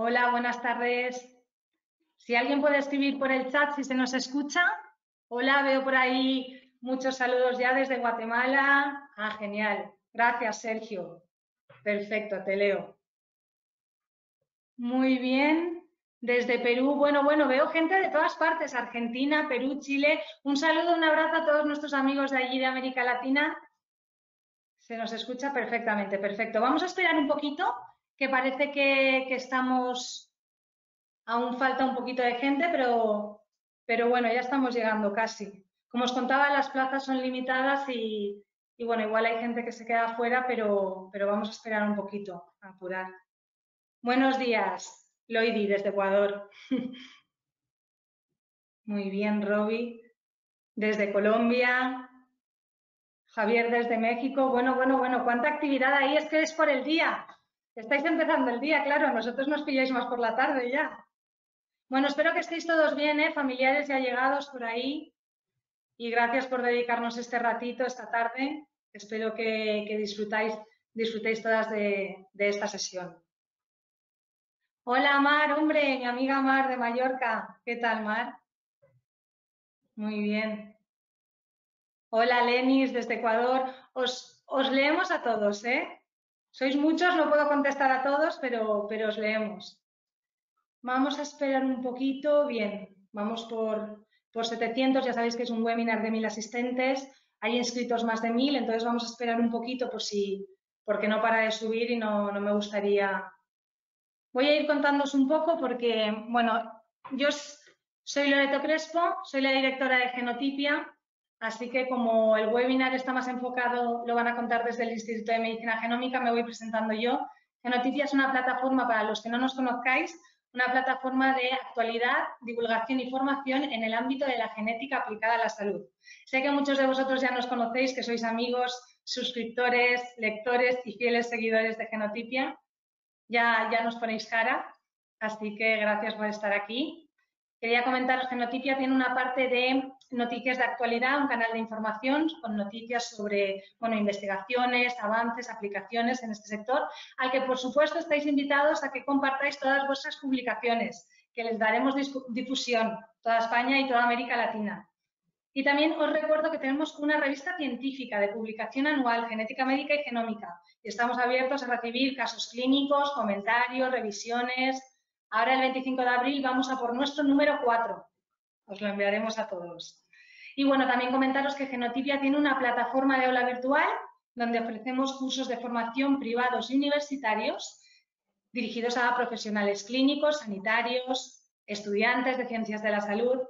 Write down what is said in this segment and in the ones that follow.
Hola, buenas tardes. Si alguien puede escribir por el chat si se nos escucha. Hola, veo por ahí muchos saludos ya desde Guatemala. Ah, genial. Gracias, Sergio. Perfecto, te leo. Muy bien. Desde Perú, bueno, veo gente de todas partes, Argentina, Perú, Chile. Un saludo, un abrazo a todos nuestros amigos de allí de América Latina. Se nos escucha perfectamente, perfecto. Vamos a esperar un poquito, que parece que estamos... Aún falta un poquito de gente, pero bueno, ya estamos llegando casi. Como os contaba, las plazas son limitadas y bueno, igual hay gente que se queda afuera, pero vamos a esperar un poquito, a apurar. Buenos días, Loidi, desde Ecuador. Muy bien, Roby, desde Colombia. Javier, desde México. Bueno, cuánta actividad ahí, es que es por el día. Estáis empezando el día, claro, nosotros nos pilláis más por la tarde ya. Bueno, espero que estéis todos bien, familiares y allegados por ahí. Y gracias por dedicarnos este ratito, esta tarde. Espero que disfrutéis todas de esta sesión. Hola, Mar, hombre, mi amiga Mar de Mallorca. ¿Qué tal, Mar? Muy bien. Hola, Lenis, desde Ecuador. Os leemos a todos, ¿eh? Sois muchos, no puedo contestar a todos, pero os leemos. Vamos a esperar un poquito. Bien, vamos por 700. Ya sabéis que es un webinar de 1000 asistentes. Hay inscritos más de 1000, entonces vamos a esperar un poquito porque no para de subir y no me gustaría... Voy a ir contándoos un poco porque, bueno, yo soy Loreto Crespo, soy la directora de Genotipia, así que como el webinar está más enfocado, lo van a contar desde el Instituto de Medicina Genómica, me voy presentando yo. Genotipia es una plataforma, para los que no nos conozcáis, una plataforma de actualidad, divulgación y formación en el ámbito de la genética aplicada a la salud. Sé que muchos de vosotros ya nos conocéis, que sois amigos, suscriptores, lectores y fieles seguidores de Genotipia. Ya nos ponéis cara, así que gracias por estar aquí. Quería comentaros que Genotipia tiene una parte de noticias de actualidad, un canal de información con noticias sobre investigaciones, avances, aplicaciones en este sector, al que por supuesto estáis invitados a que compartáis todas vuestras publicaciones, que les daremos difusión, toda España y toda América Latina. Y también os recuerdo que tenemos una revista científica de publicación anual, Genética Médica y Genómica, y estamos abiertos a recibir casos clínicos, comentarios, revisiones. Ahora, el 25 de abril, vamos a por nuestro número 4. Os lo enviaremos a todos. Y bueno, también comentaros que Genotipia tiene una plataforma de aula virtual donde ofrecemos cursos de formación privados y universitarios dirigidos a profesionales clínicos, sanitarios, estudiantes de ciencias de la salud.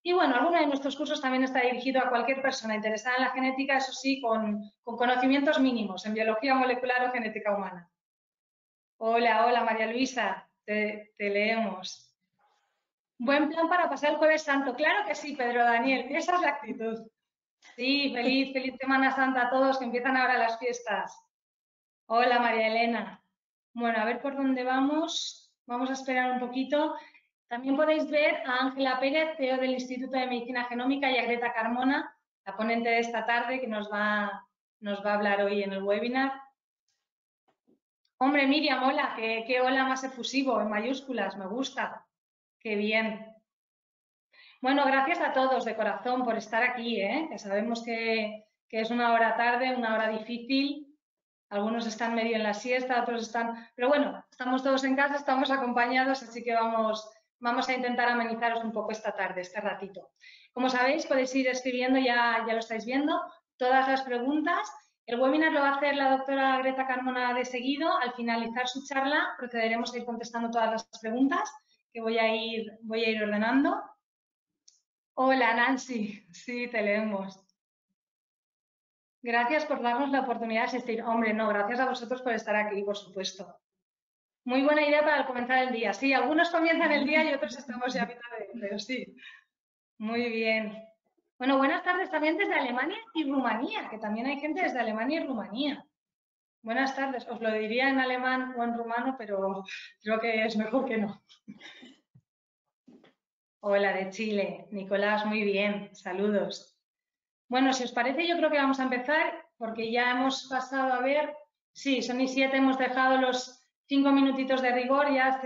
Y bueno, alguno de nuestros cursos también está dirigido a cualquier persona interesada en la genética, eso sí, con conocimientos mínimos en biología molecular o genética humana. Hola, María Luisa, te leemos. Buen plan para pasar el Jueves Santo. Claro que sí, Pedro Daniel, esa es la actitud. Sí, feliz Semana Santa a todos, que empiezan ahora las fiestas. Hola, María Elena. Bueno, a ver por dónde vamos. Vamos a esperar un poquito. También podéis ver a Ángela Pérez, CEO del Instituto de Medicina Genómica, y a Greta Carmona, la ponente de esta tarde, que nos va a hablar hoy en el webinar. Hombre, Miriam, hola, qué hola más efusivo, en mayúsculas, me gusta. Qué bien. Bueno, gracias a todos de corazón por estar aquí, que sabemos que es una hora tarde, una hora difícil. Algunos están medio en la siesta, otros están... Pero bueno, estamos todos en casa, estamos acompañados, así que vamos a intentar amenizaros un poco esta tarde, este ratito. Como sabéis, podéis ir escribiendo, ya lo estáis viendo, todas las preguntas. El webinar lo va a hacer la doctora Greta Carmona de seguido. Al finalizar su charla, procederemos a ir contestando todas las preguntas que voy a ir ordenando. Hola, Nancy. Sí, te leemos. Gracias por darnos la oportunidad de asistir. Hombre, no, gracias a vosotros por estar aquí, por supuesto. Muy buena idea para comenzar el día. Sí, algunos comienzan el día y otros estamos ya a mitad pero sí. Muy bien. Bueno, buenas tardes también desde Alemania y Rumanía, que también hay gente desde Alemania y Rumanía. Buenas tardes. Os lo diría en alemán o en rumano, pero creo que es mejor que no. Hola, de Chile. Nicolás, muy bien. Saludos. Bueno, si os parece, yo creo que vamos a empezar porque ya hemos pasado a ver, sí, son y 7, hemos dejado los 5 minutitos de rigor ya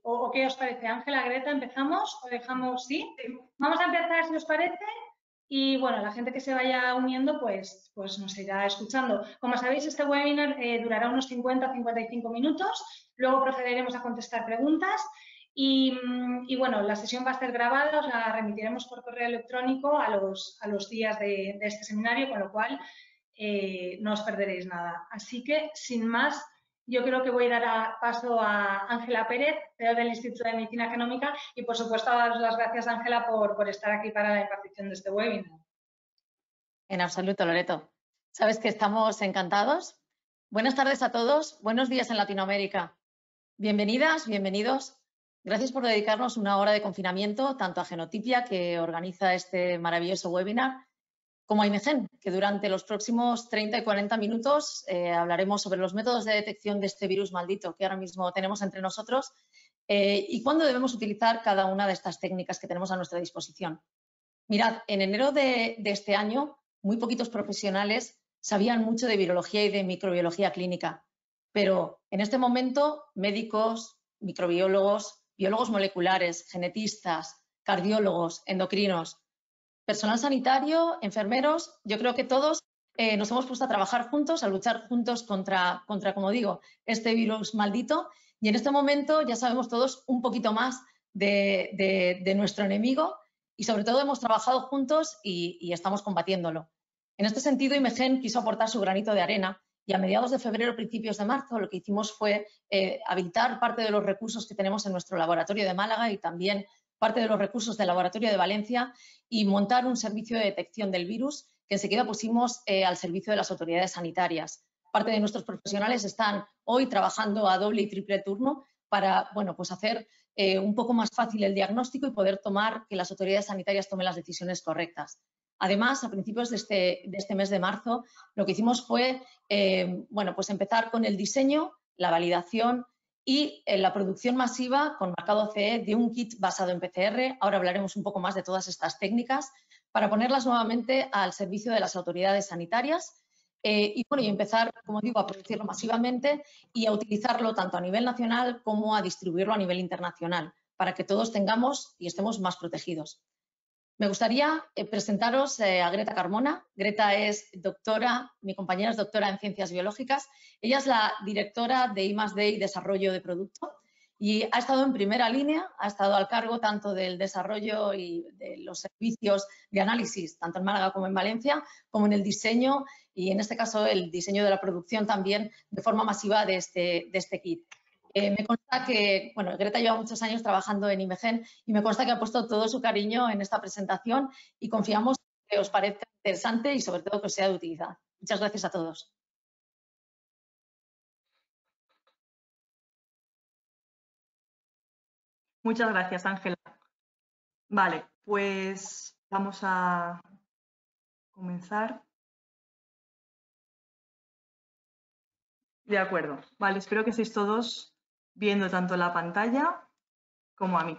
¿o qué os parece? Ángela, Greta, ¿empezamos o dejamos? ¿Sí? Vamos a empezar si os parece y bueno, la gente que se vaya uniendo pues nos irá escuchando. Como sabéis, este webinar durará unos 50-55 minutos, luego procederemos a contestar preguntas y bueno, la sesión va a estar grabada, os la remitiremos por correo electrónico a los días de este seminario, con lo cual no os perderéis nada. Así que, sin más, yo creo que voy a dar paso a Ángela Pérez, CEO del Instituto de Medicina Genómica, y por supuesto a daros las gracias, Ángela, por estar aquí para la impartición de este webinar. En absoluto, Loreto. Sabes que estamos encantados. Buenas tardes a todos, buenos días en Latinoamérica. Bienvenidas, bienvenidos. Gracias por dedicarnos una hora de confinamiento, tanto a Genotipia, que organiza este maravilloso webinar, como a IMEGEN, que durante los próximos 30 y 40 minutos hablaremos sobre los métodos de detección de este virus maldito que ahora mismo tenemos entre nosotros y cuándo debemos utilizar cada una de estas técnicas que tenemos a nuestra disposición. Mirad, en enero de este año, muy poquitos profesionales sabían mucho de virología y de microbiología clínica, pero en este momento médicos, microbiólogos, biólogos moleculares, genetistas, cardiólogos, endocrinos, personal sanitario, enfermeros, yo creo que todos nos hemos puesto a trabajar juntos, a luchar juntos contra, como digo, este virus maldito. Y en este momento ya sabemos todos un poquito más de nuestro enemigo y sobre todo hemos trabajado juntos y estamos combatiéndolo. En este sentido, IMEGEN quiso aportar su granito de arena y a mediados de febrero, principios de marzo, lo que hicimos fue habilitar parte de los recursos que tenemos en nuestro laboratorio de Málaga y también parte de los recursos del laboratorio de Valencia y montar un servicio de detección del virus que enseguida pusimos al servicio de las autoridades sanitarias. Parte de nuestros profesionales están hoy trabajando a doble y triple turno para pues hacer un poco más fácil el diagnóstico y poder que las autoridades sanitarias tomen las decisiones correctas. Además, a principios de este mes de marzo, lo que hicimos fue pues empezar con el diseño, la validación y la producción masiva con marcado CE de un kit basado en PCR. Ahora hablaremos un poco más de todas estas técnicas para ponerlas nuevamente al servicio de las autoridades sanitarias y empezar, como digo, a producirlo masivamente y a utilizarlo tanto a nivel nacional como a distribuirlo a nivel internacional para que todos tengamos y estemos más protegidos. Me gustaría presentaros a Greta Carmona. Greta es doctora, mi compañera es doctora en Ciencias Biológicas. Ella es la directora de I+D y Desarrollo de Producto y ha estado en primera línea, ha estado al cargo tanto del desarrollo y de los servicios de análisis, tanto en Málaga como en Valencia, como en el diseño y, en este caso, el diseño de la producción también de forma masiva de este kit. Me consta que, Greta lleva muchos años trabajando en IMEGEN y me consta que ha puesto todo su cariño en esta presentación y confiamos que os parezca interesante y sobre todo que os sea de utilidad. Muchas gracias a todos. Muchas gracias, Ángela. Vale, pues vamos a comenzar. De acuerdo. Vale, espero que estéis todos viendo tanto la pantalla como a mí.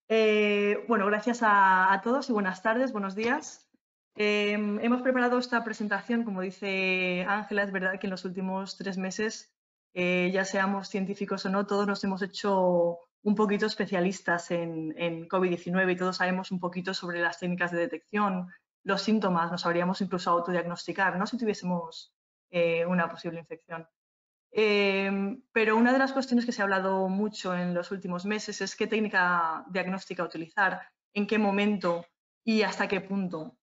Gracias a todos y buenas tardes, buenos días. Hemos preparado esta presentación, como dice Ángela, es verdad que en los últimos 3 meses, ya seamos científicos o no, todos nos hemos hecho un poquito especialistas en COVID-19 y todos sabemos un poquito sobre las técnicas de detección, los síntomas, nos habríamos incluso autodiagnosticar, ¿no?, si tuviésemos una posible infección. Pero una de las cuestiones que se ha hablado mucho en los últimos meses es qué técnica diagnóstica utilizar, en qué momento y hasta qué punto.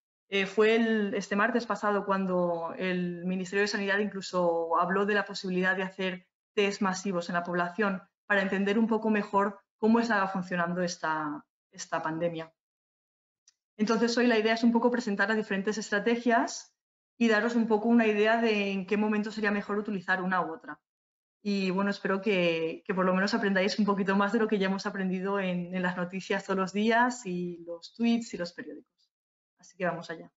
Fue este martes pasado cuando el Ministerio de Sanidad incluso habló de la posibilidad de hacer test masivos en la población para entender un poco mejor cómo estaba funcionando esta pandemia. Entonces, hoy la idea es un poco presentar las diferentes estrategias y daros un poco una idea de en qué momento sería mejor utilizar una u otra. Y bueno, espero que por lo menos aprendáis un poquito más de lo que ya hemos aprendido en las noticias todos los días y los tweets y los periódicos. Así que vamos allá.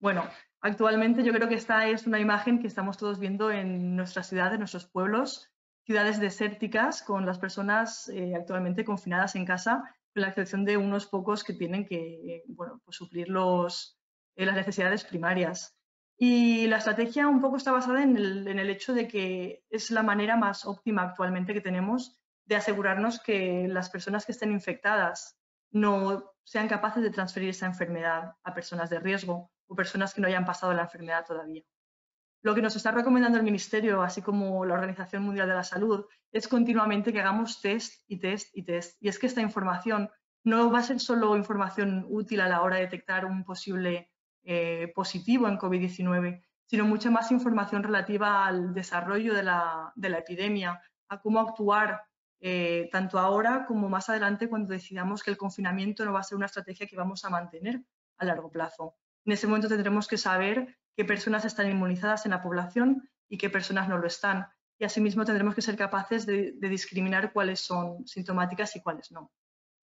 Bueno, actualmente yo creo que esta es una imagen que estamos todos viendo en nuestras ciudades, en nuestros pueblos, ciudades desérticas con las personas actualmente confinadas en casa, con la excepción de unos pocos que tienen que suplir las necesidades primarias. Y la estrategia un poco está basada en el hecho de que es la manera más óptima actualmente que tenemos de asegurarnos que las personas que estén infectadas no sean capaces de transferir esa enfermedad a personas de riesgo o personas que no hayan pasado la enfermedad todavía. Lo que nos está recomendando el Ministerio, así como la Organización Mundial de la Salud, es continuamente que hagamos test y test y test. Y es que esta información no va a ser solo información útil a la hora de detectar un posible positivo en COVID-19, sino mucha más información relativa al desarrollo de la epidemia, a cómo actuar tanto ahora como más adelante cuando decidamos que el confinamiento no va a ser una estrategia que vamos a mantener a largo plazo. En ese momento tendremos que saber qué personas están inmunizadas en la población y qué personas no lo están. Y asimismo tendremos que ser capaces de discriminar cuáles son sintomáticas y cuáles no.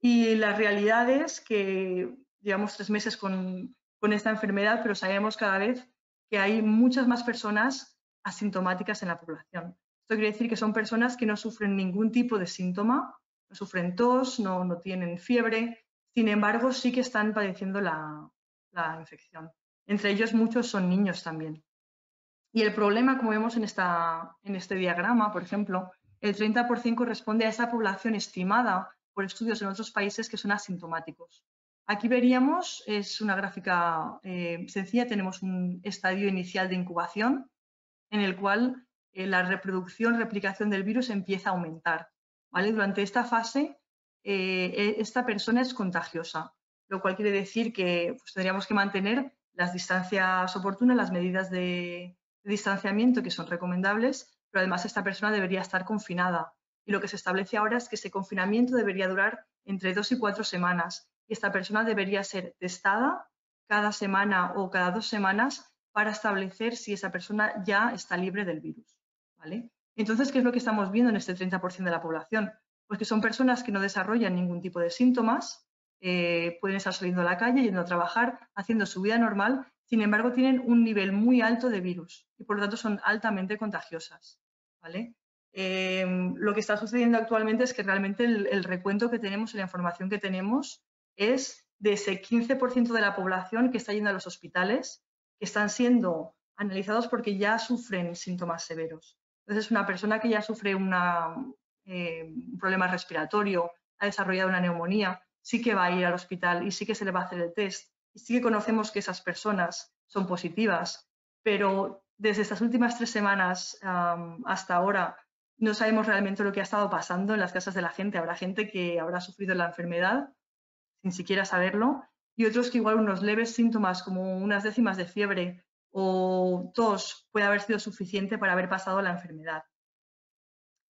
Y la realidad es que llevamos 3 meses con esta enfermedad, pero sabemos cada vez que hay muchas más personas asintomáticas en la población. Esto quiere decir que son personas que no sufren ningún tipo de síntoma, no sufren tos, no tienen fiebre, sin embargo sí que están padeciendo la infección. Entre ellos muchos son niños también. Y el problema, como vemos en este diagrama, por ejemplo, el 30% corresponde a esa población estimada por estudios en otros países que son asintomáticos. Aquí veríamos, es una gráfica sencilla, tenemos un estadio inicial de incubación en el cual la replicación del virus empieza a aumentar. ¿Vale? Durante esta fase, esta persona es contagiosa, lo cual quiere decir que pues, tendríamos que mantener las distancias oportunas, las medidas de distanciamiento que son recomendables, pero además esta persona debería estar confinada. Y lo que se establece ahora es que ese confinamiento debería durar entre 2 y 4 semanas. Y esta persona debería ser testada cada semana o cada 2 semanas para establecer si esa persona ya está libre del virus. ¿Vale? Entonces, ¿qué es lo que estamos viendo en este 30% de la población? Pues que son personas que no desarrollan ningún tipo de síntomas, pueden estar saliendo a la calle, yendo a trabajar, haciendo su vida normal, sin embargo tienen un nivel muy alto de virus y por lo tanto son altamente contagiosas. ¿Vale? Lo que está sucediendo actualmente es que realmente el recuento que tenemos y la información que tenemos es de ese 15% de la población que está yendo a los hospitales, que están siendo analizados porque ya sufren síntomas severos. Entonces, una persona que ya sufre un problema respiratorio, ha desarrollado una neumonía, sí que va a ir al hospital y sí que se le va a hacer el test. Y sí que conocemos que esas personas son positivas, pero desde estas últimas 3 semanas hasta ahora no sabemos realmente lo que ha estado pasando en las casas de la gente. Habrá gente que habrá sufrido la enfermedad sin siquiera saberlo y otros que igual unos leves síntomas como unas décimas de fiebre o tos puede haber sido suficiente para haber pasado la enfermedad.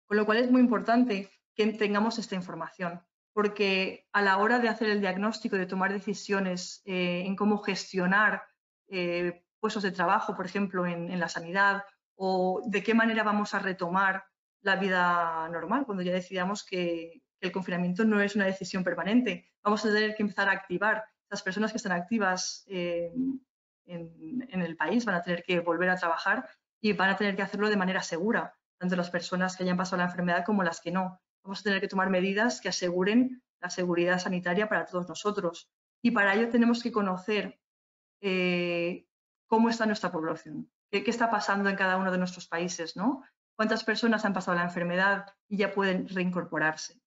Con lo cual es muy importante que tengamos esta información, porque a la hora de hacer el diagnóstico, de tomar decisiones en cómo gestionar puestos de trabajo, por ejemplo, en la sanidad, o de qué manera vamos a retomar la vida normal, cuando ya decidamos que el confinamiento no es una decisión permanente. Vamos a tener que empezar a activar. Las personas que están activas en el país van a tener que volver a trabajar y van a tener que hacerlo de manera segura, tanto las personas que hayan pasado la enfermedad como las que no. Vamos a tener que tomar medidas que aseguren la seguridad sanitaria para todos nosotros. Y para ello tenemos que conocer cómo está nuestra población, qué está pasando en cada uno de nuestros países, ¿no? Cuántas personas han pasado la enfermedad y ya pueden reincorporarse.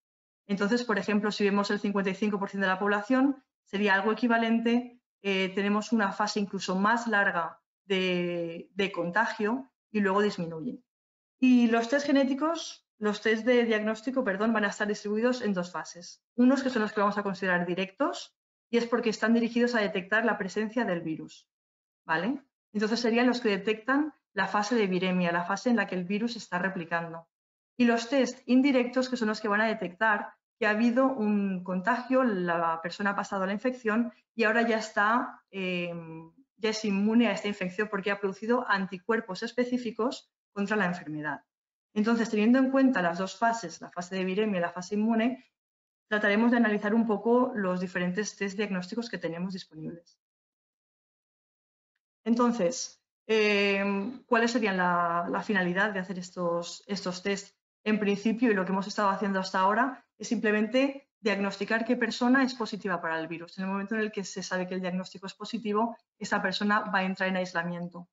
Entonces, por ejemplo, si vemos el 55% de la población, sería algo equivalente, tenemos una fase incluso más larga de contagio y luego disminuye. Y los test genéticos, los test de diagnóstico, perdón, van a estar distribuidos en 2 fases. Unos que son los que vamos a considerar directos y es porque están dirigidos a detectar la presencia del virus, ¿vale? Entonces serían los que detectan la fase de viremia, la fase en la que el virus se está replicando. Y los test indirectos, que son los que van a detectar que ha habido un contagio, la persona ha pasado la infección y ahora ya está, ya es inmune a esta infección porque ha producido anticuerpos específicos contra la enfermedad. Entonces, teniendo en cuenta las 2 fases, la fase de viremia y la fase inmune, trataremos de analizar un poco los diferentes test diagnósticos que tenemos disponibles. Entonces, ¿cuáles serían la finalidad de hacer estos test? En principio, y lo que hemos estado haciendo hasta ahora, es simplemente diagnosticar qué persona es positiva para el virus. En el momento en el que se sabe que el diagnóstico es positivo, esa persona va a entrar en aislamiento.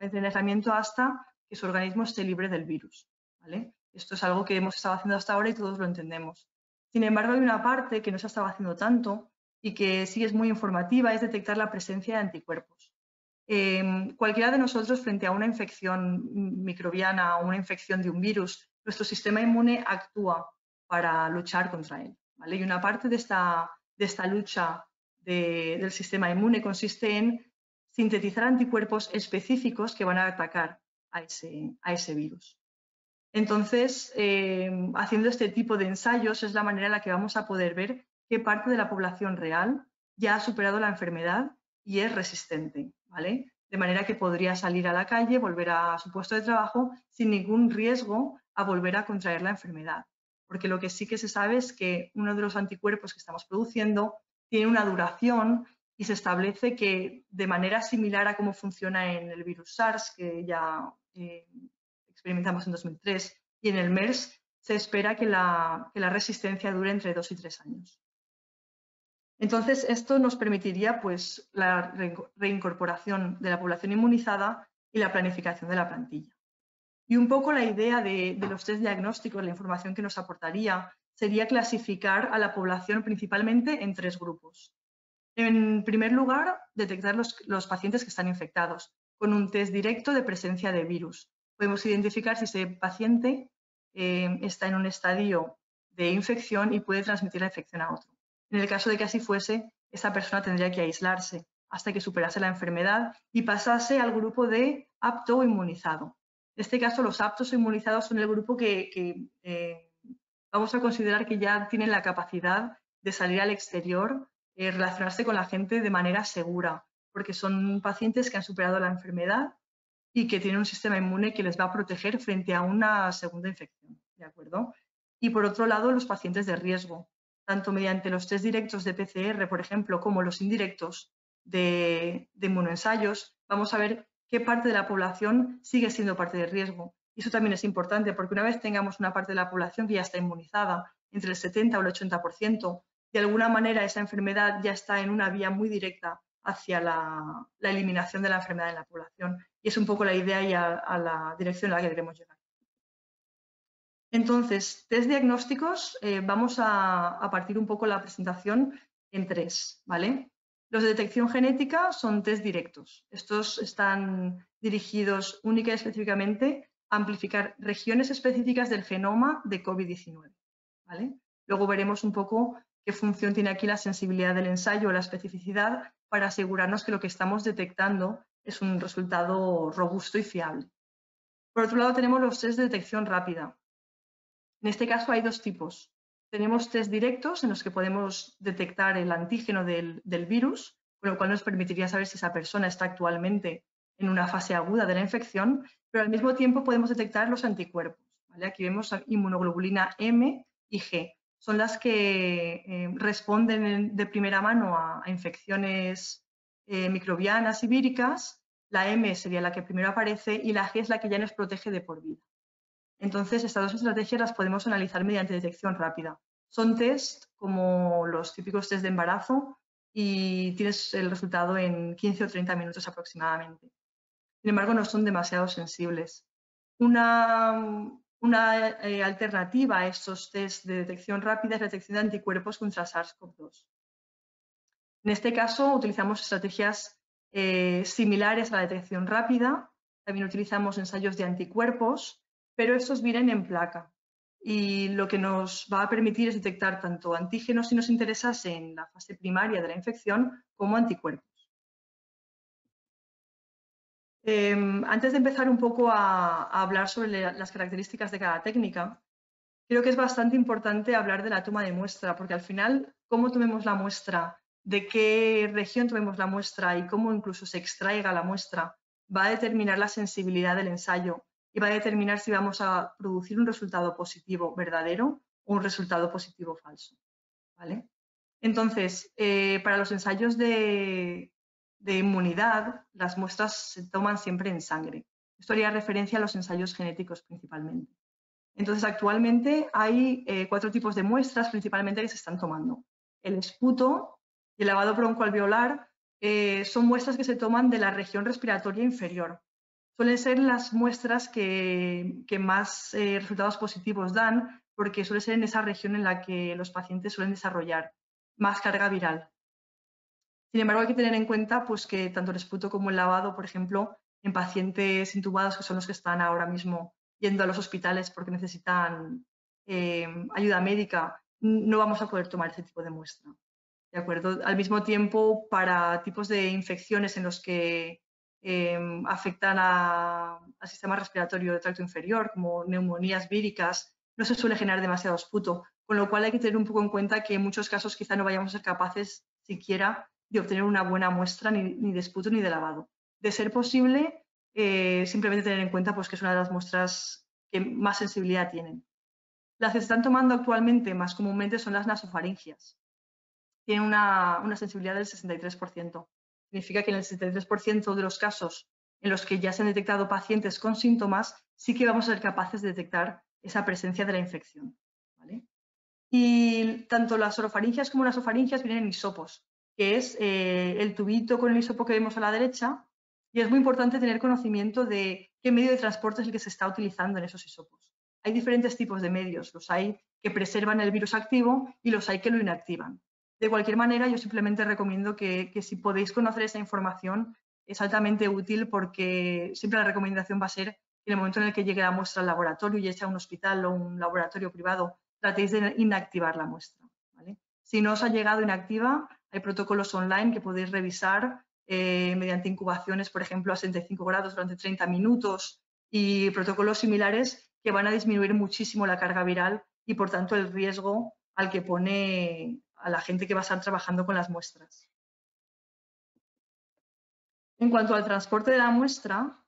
aislamiento hasta que su organismo esté libre del virus, ¿vale? Esto es algo que hemos estado haciendo hasta ahora y todos lo entendemos. Sin embargo, hay una parte que no se ha estado haciendo tanto y que sí es muy informativa, es detectar la presencia de anticuerpos. Cualquiera de nosotros, frente a una infección microbiana o una infección de un virus, nuestro sistema inmune actúa para luchar contra él, ¿vale? Y una parte de esta lucha del sistema inmune consiste en sintetizar anticuerpos específicos que van a atacar a ese virus. Entonces, haciendo este tipo de ensayos es la manera en la que vamos a poder ver qué parte de la población real ya ha superado la enfermedad y es resistente, ¿vale? De manera que podría salir a la calle, volver a su puesto de trabajo sin ningún riesgo a volver a contraer la enfermedad. Porque lo que sí que se sabe es que uno de los anticuerpos que estamos produciendo tiene una duración y se establece que de manera similar a cómo funciona en el virus SARS, que ya experimentamos en 2003, y en el MERS se espera que la resistencia dure entre 2 y 3 años. Entonces, esto nos permitiría pues, la reincorporación de la población inmunizada y la planificación de la plantilla. Y un poco la idea de los test diagnósticos, la información que nos aportaría, sería clasificar a la población principalmente en 3 grupos. En primer lugar, detectar los pacientes que están infectados con un test directo de presencia de virus. Podemos identificar si ese paciente está en un estadio de infección y puede transmitir la infección a otro. En el caso de que así fuese, esa persona tendría que aislarse hasta que superase la enfermedad y pasase al grupo de apto o inmunizado. En este caso, los aptos o inmunizados son el grupo que vamos a considerar que ya tienen la capacidad de salir al exterior, relacionarse con la gente de manera segura, porque son pacientes que han superado la enfermedad y que tienen un sistema inmune que les va a proteger frente a una segunda infección, ¿de acuerdo? Y por otro lado, los pacientes de riesgo, tanto mediante los test directos de PCR, por ejemplo, como los indirectos de inmunoensayos, vamos a ver qué parte de la población sigue siendo parte de riesgo. Y eso también es importante porque una vez tengamos una parte de la población que ya está inmunizada, entre el 70 o el 80%, de alguna manera esa enfermedad ya está en una vía muy directa hacia la eliminación de la enfermedad en la población. Y es un poco la idea y a la dirección a la que queremos llegar. Entonces, test diagnósticos, vamos a partir un poco la presentación en 3, ¿vale? Los de detección genética son test directos. Estos están dirigidos única y específicamente a amplificar regiones específicas del genoma de COVID-19, ¿vale? Luego veremos un poco qué función tiene aquí la sensibilidad del ensayo o la especificidad para asegurarnos que lo que estamos detectando es un resultado robusto y fiable. Por otro lado, tenemos los test de detección rápida. En este caso hay 2 tipos. Tenemos test directos en los que podemos detectar el antígeno del virus, con lo cual nos permitiría saber si esa persona está actualmente en una fase aguda de la infección, pero al mismo tiempo podemos detectar los anticuerpos, ¿vale? Aquí vemos inmunoglobulina M y G. Son las que responden de primera mano a infecciones microbianas y víricas. La M sería la que primero aparece y la G es la que ya nos protege de por vida. Entonces, estas 2 estrategias las podemos analizar mediante detección rápida. Son test como los típicos test de embarazo y tienes el resultado en 15 o 30 minutos aproximadamente. Sin embargo, no son demasiado sensibles. Una alternativa a estos test de detección rápida es la detección de anticuerpos contra SARS-CoV-2. En este caso, utilizamos estrategias similares a la detección rápida. También utilizamos ensayos de anticuerpos, pero estos vienen en placa y lo que nos va a permitir es detectar tanto antígenos si nos interesase en la fase primaria de la infección como anticuerpos. Antes de empezar un poco a hablar sobre las características de cada técnica, creo que es bastante importante hablar de la toma de muestra, porque al final, cómo tomemos la muestra, de qué región tomemos la muestra y cómo incluso se extraiga la muestra, va a determinar la sensibilidad del ensayo y va a determinar si vamos a producir un resultado positivo verdadero o un resultado positivo falso, ¿vale? Entonces, para los ensayos de inmunidad, las muestras se toman siempre en sangre. Esto haría referencia a los ensayos genéticos principalmente. Entonces, actualmente hay 4 tipos de muestras principalmente que se están tomando. El esputo y el lavado broncoalveolar son muestras que se toman de la región respiratoria inferior. suelen ser las muestras que más resultados positivos dan, porque suele ser en esa región en la que los pacientes suelen desarrollar más carga viral. Sin embargo, hay que tener en cuenta pues, que tanto el esputo como el lavado, por ejemplo, en pacientes intubados, que son los que están ahora mismo yendo a los hospitales porque necesitan ayuda médica, no vamos a poder tomar ese tipo de muestra. ¿De acuerdo? Al mismo tiempo, para tipos de infecciones en los que afectan al sistema respiratorio del tracto inferior, como neumonías víricas, no se suele generar demasiado esputo, con lo cual hay que tener un poco en cuenta que en muchos casos quizá no vayamos a ser capaces siquiera de obtener una buena muestra ni de esputo ni de lavado. De ser posible, simplemente tener en cuenta pues, que es una de las muestras que más sensibilidad tienen. Las que se están tomando actualmente más comúnmente son las nasofaringias. Tienen una sensibilidad del 63%. Significa que en el 63% de los casos en los que ya se han detectado pacientes con síntomas, sí que vamos a ser capaces de detectar esa presencia de la infección. ¿Vale? Y tanto las orofaringias como las nasofaringias vienen en hisopos, que es el tubito con el hisopo que vemos a la derecha, y es muy importante tener conocimiento de qué medio de transporte es el que se está utilizando en esos hisopos. Hay diferentes tipos de medios, los hay que preservan el virus activo y los hay que lo inactivan. De cualquier manera, yo simplemente recomiendo que si podéis conocer esa información, es altamente útil porque siempre la recomendación va a ser que en el momento en el que llegue la muestra al laboratorio, ya sea un hospital o un laboratorio privado, tratéis de inactivar la muestra. ¿Vale? Si no os ha llegado inactiva, hay protocolos online que podéis revisar mediante incubaciones, por ejemplo, a 65 grados durante 30 minutos y protocolos similares que van a disminuir muchísimo la carga viral y, por tanto, el riesgo al que pone a la gente que va a estar trabajando con las muestras. En cuanto al transporte de la muestra,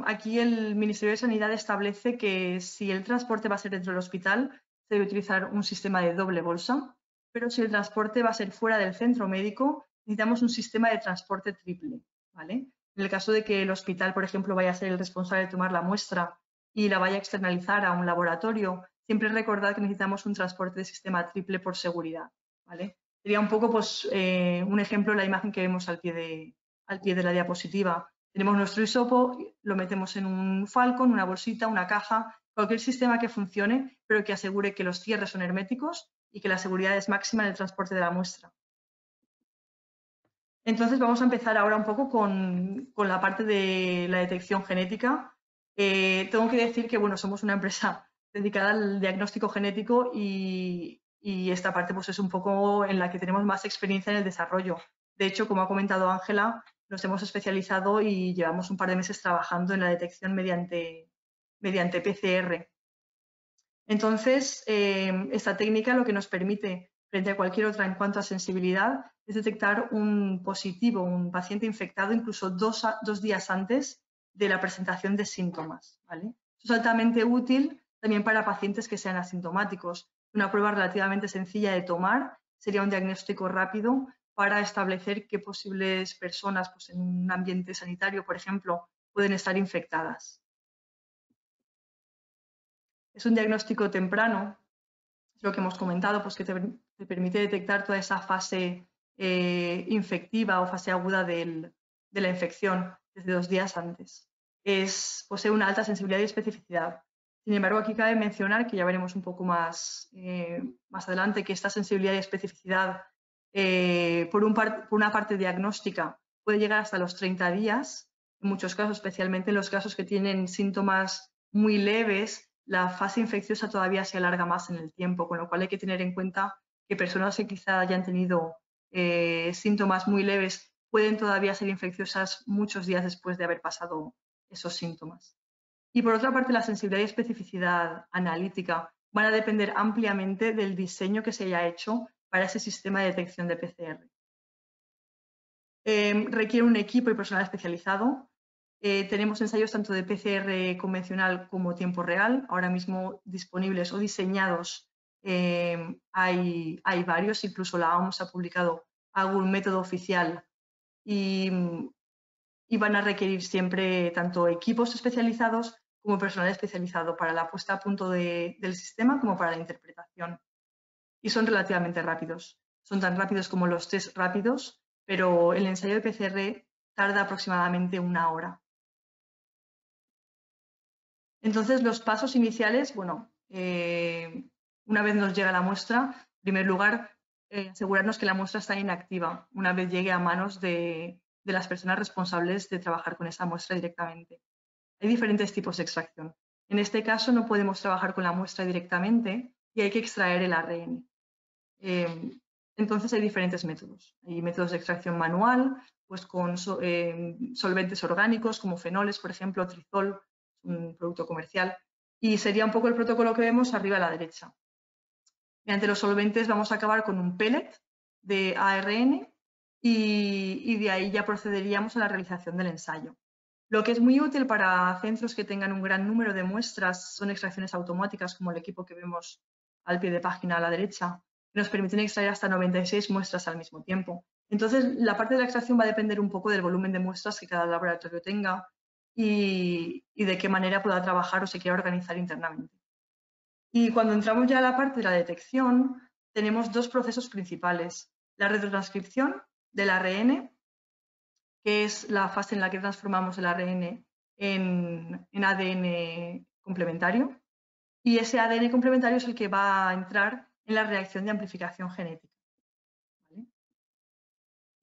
aquí el Ministerio de Sanidad establece que si el transporte va a ser dentro del hospital, se debe utilizar un sistema de doble bolsa, pero si el transporte va a ser fuera del centro médico, necesitamos un sistema de transporte triple. ¿Vale? En el caso de que el hospital, por ejemplo, vaya a ser el responsable de tomar la muestra y la vaya a externalizar a un laboratorio, siempre recordad que necesitamos un transporte de sistema triple por seguridad. ¿Vale? Sería un poco pues, un ejemplo la imagen que vemos al pie de la diapositiva. Tenemos nuestro hisopo, lo metemos en un Falcon, una bolsita, una caja, cualquier sistema que funcione, pero que asegure que los cierres son herméticos y que la seguridad es máxima en el transporte de la muestra. Entonces vamos a empezar ahora un poco con la parte de la detección genética. Tengo que decir que bueno, somos una empresa dedicada al diagnóstico genético y esta parte pues, es un poco en la que tenemos más experiencia en el desarrollo. De hecho, como ha comentado Ángela, nos hemos especializado y llevamos un par de meses trabajando en la detección mediante PCR. Entonces, esta técnica lo que nos permite, frente a cualquier otra en cuanto a sensibilidad, es detectar un positivo, un paciente infectado, incluso dos días antes de la presentación de síntomas. ¿Vale? Esto es altamente útil también para pacientes que sean asintomáticos. Una prueba relativamente sencilla de tomar sería un diagnóstico rápido para establecer qué posibles personas pues, en un ambiente sanitario, por ejemplo, pueden estar infectadas. Es un diagnóstico temprano, es lo que hemos comentado, pues que te permite detectar toda esa fase infectiva o fase aguda de la infección desde 2 días antes. Posee una alta sensibilidad y especificidad. Sin embargo, aquí cabe mencionar, que ya veremos un poco más adelante, que esta sensibilidad y especificidad, por una parte diagnóstica, puede llegar hasta los 30 días, en muchos casos, especialmente en los casos que tienen síntomas muy leves, la fase infecciosa todavía se alarga más en el tiempo, con lo cual hay que tener en cuenta que personas que quizá hayan tenido síntomas muy leves pueden todavía ser infecciosas muchos días después de haber pasado esos síntomas. Y por otra parte, la sensibilidad y especificidad analítica van a depender ampliamente del diseño que se haya hecho para ese sistema de detección de PCR. Requiere un equipo y personal especializado. Tenemos ensayos tanto de PCR convencional como tiempo real. Ahora mismo disponibles o diseñados hay varios, incluso la OMS ha publicado algún método oficial y van a requerir siempre tanto equipos especializados como personal especializado para la puesta a punto del sistema como para la interpretación. Y son relativamente rápidos. Son tan rápidos como los test rápidos, pero el ensayo de PCR tarda aproximadamente 1 hora. Entonces, los pasos iniciales, bueno, una vez nos llega la muestra, en primer lugar, asegurarnos que la muestra está inactiva una vez llegue a manos de las personas responsables de trabajar con esa muestra directamente. Hay diferentes tipos de extracción. En este caso no podemos trabajar con la muestra directamente y hay que extraer el ARN. Entonces hay diferentes métodos. Hay métodos de extracción manual, pues con solventes orgánicos como fenoles, por ejemplo, trizol, un producto comercial, y sería un poco el protocolo que vemos arriba a la derecha. Mediante los solventes vamos a acabar con un pellet de ARN y de ahí ya procederíamos a la realización del ensayo. Lo que es muy útil para centros que tengan un gran número de muestras son extracciones automáticas, como el equipo que vemos al pie de página a la derecha, que nos permiten extraer hasta 96 muestras al mismo tiempo. Entonces, la parte de la extracción va a depender un poco del volumen de muestras que cada laboratorio tenga y de qué manera pueda trabajar o se quiera organizar internamente. Y cuando entramos ya a la parte de la detección, tenemos dos procesos principales. La retrotranscripción del ARN, que es la fase en la que transformamos el ARN en ADN complementario. Y ese ADN complementario es el que va a entrar en la reacción de amplificación genética. ¿Vale?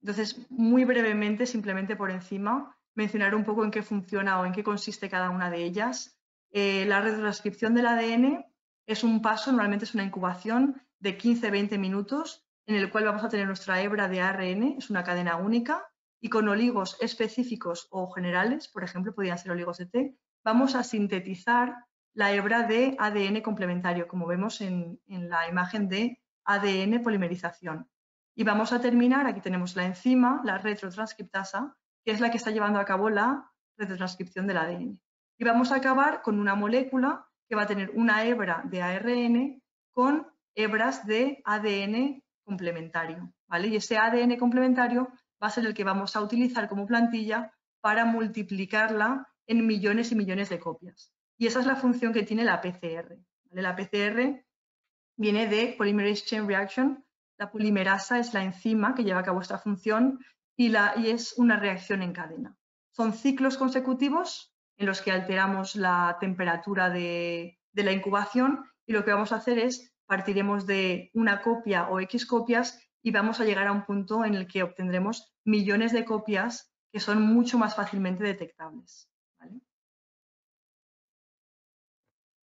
Entonces, muy brevemente, simplemente por encima, mencionar un poco en qué funciona o en qué consiste cada una de ellas. La retrotranscripción del ADN es un paso, normalmente es una incubación de 15-20 minutos, en el cual vamos a tener nuestra hebra de ARN, es una cadena única, y con oligos específicos o generales, por ejemplo, podrían ser oligos de T, vamos a sintetizar la hebra de ADN complementario, como vemos en la imagen de ADN polimerización. Y vamos a terminar, aquí tenemos la enzima, la retrotranscriptasa, que es la que está llevando a cabo la retrotranscripción del ADN. Y vamos a acabar con una molécula que va a tener una hebra de ARN con hebras de ADN complementario, ¿vale? Y ese ADN complementario va a ser el que vamos a utilizar como plantilla para multiplicarla en millones y millones de copias. Y esa es la función que tiene la PCR, ¿vale? La PCR viene de Polymerase Chain Reaction. La polimerasa es la enzima que lleva a cabo esta función y es una reacción en cadena. Son ciclos consecutivos en los que alteramos la temperatura de la incubación y lo que vamos a hacer es partiremos de una copia o X copias y vamos a llegar a un punto en el que obtendremos millones de copias que son mucho más fácilmente detectables. ¿Vale?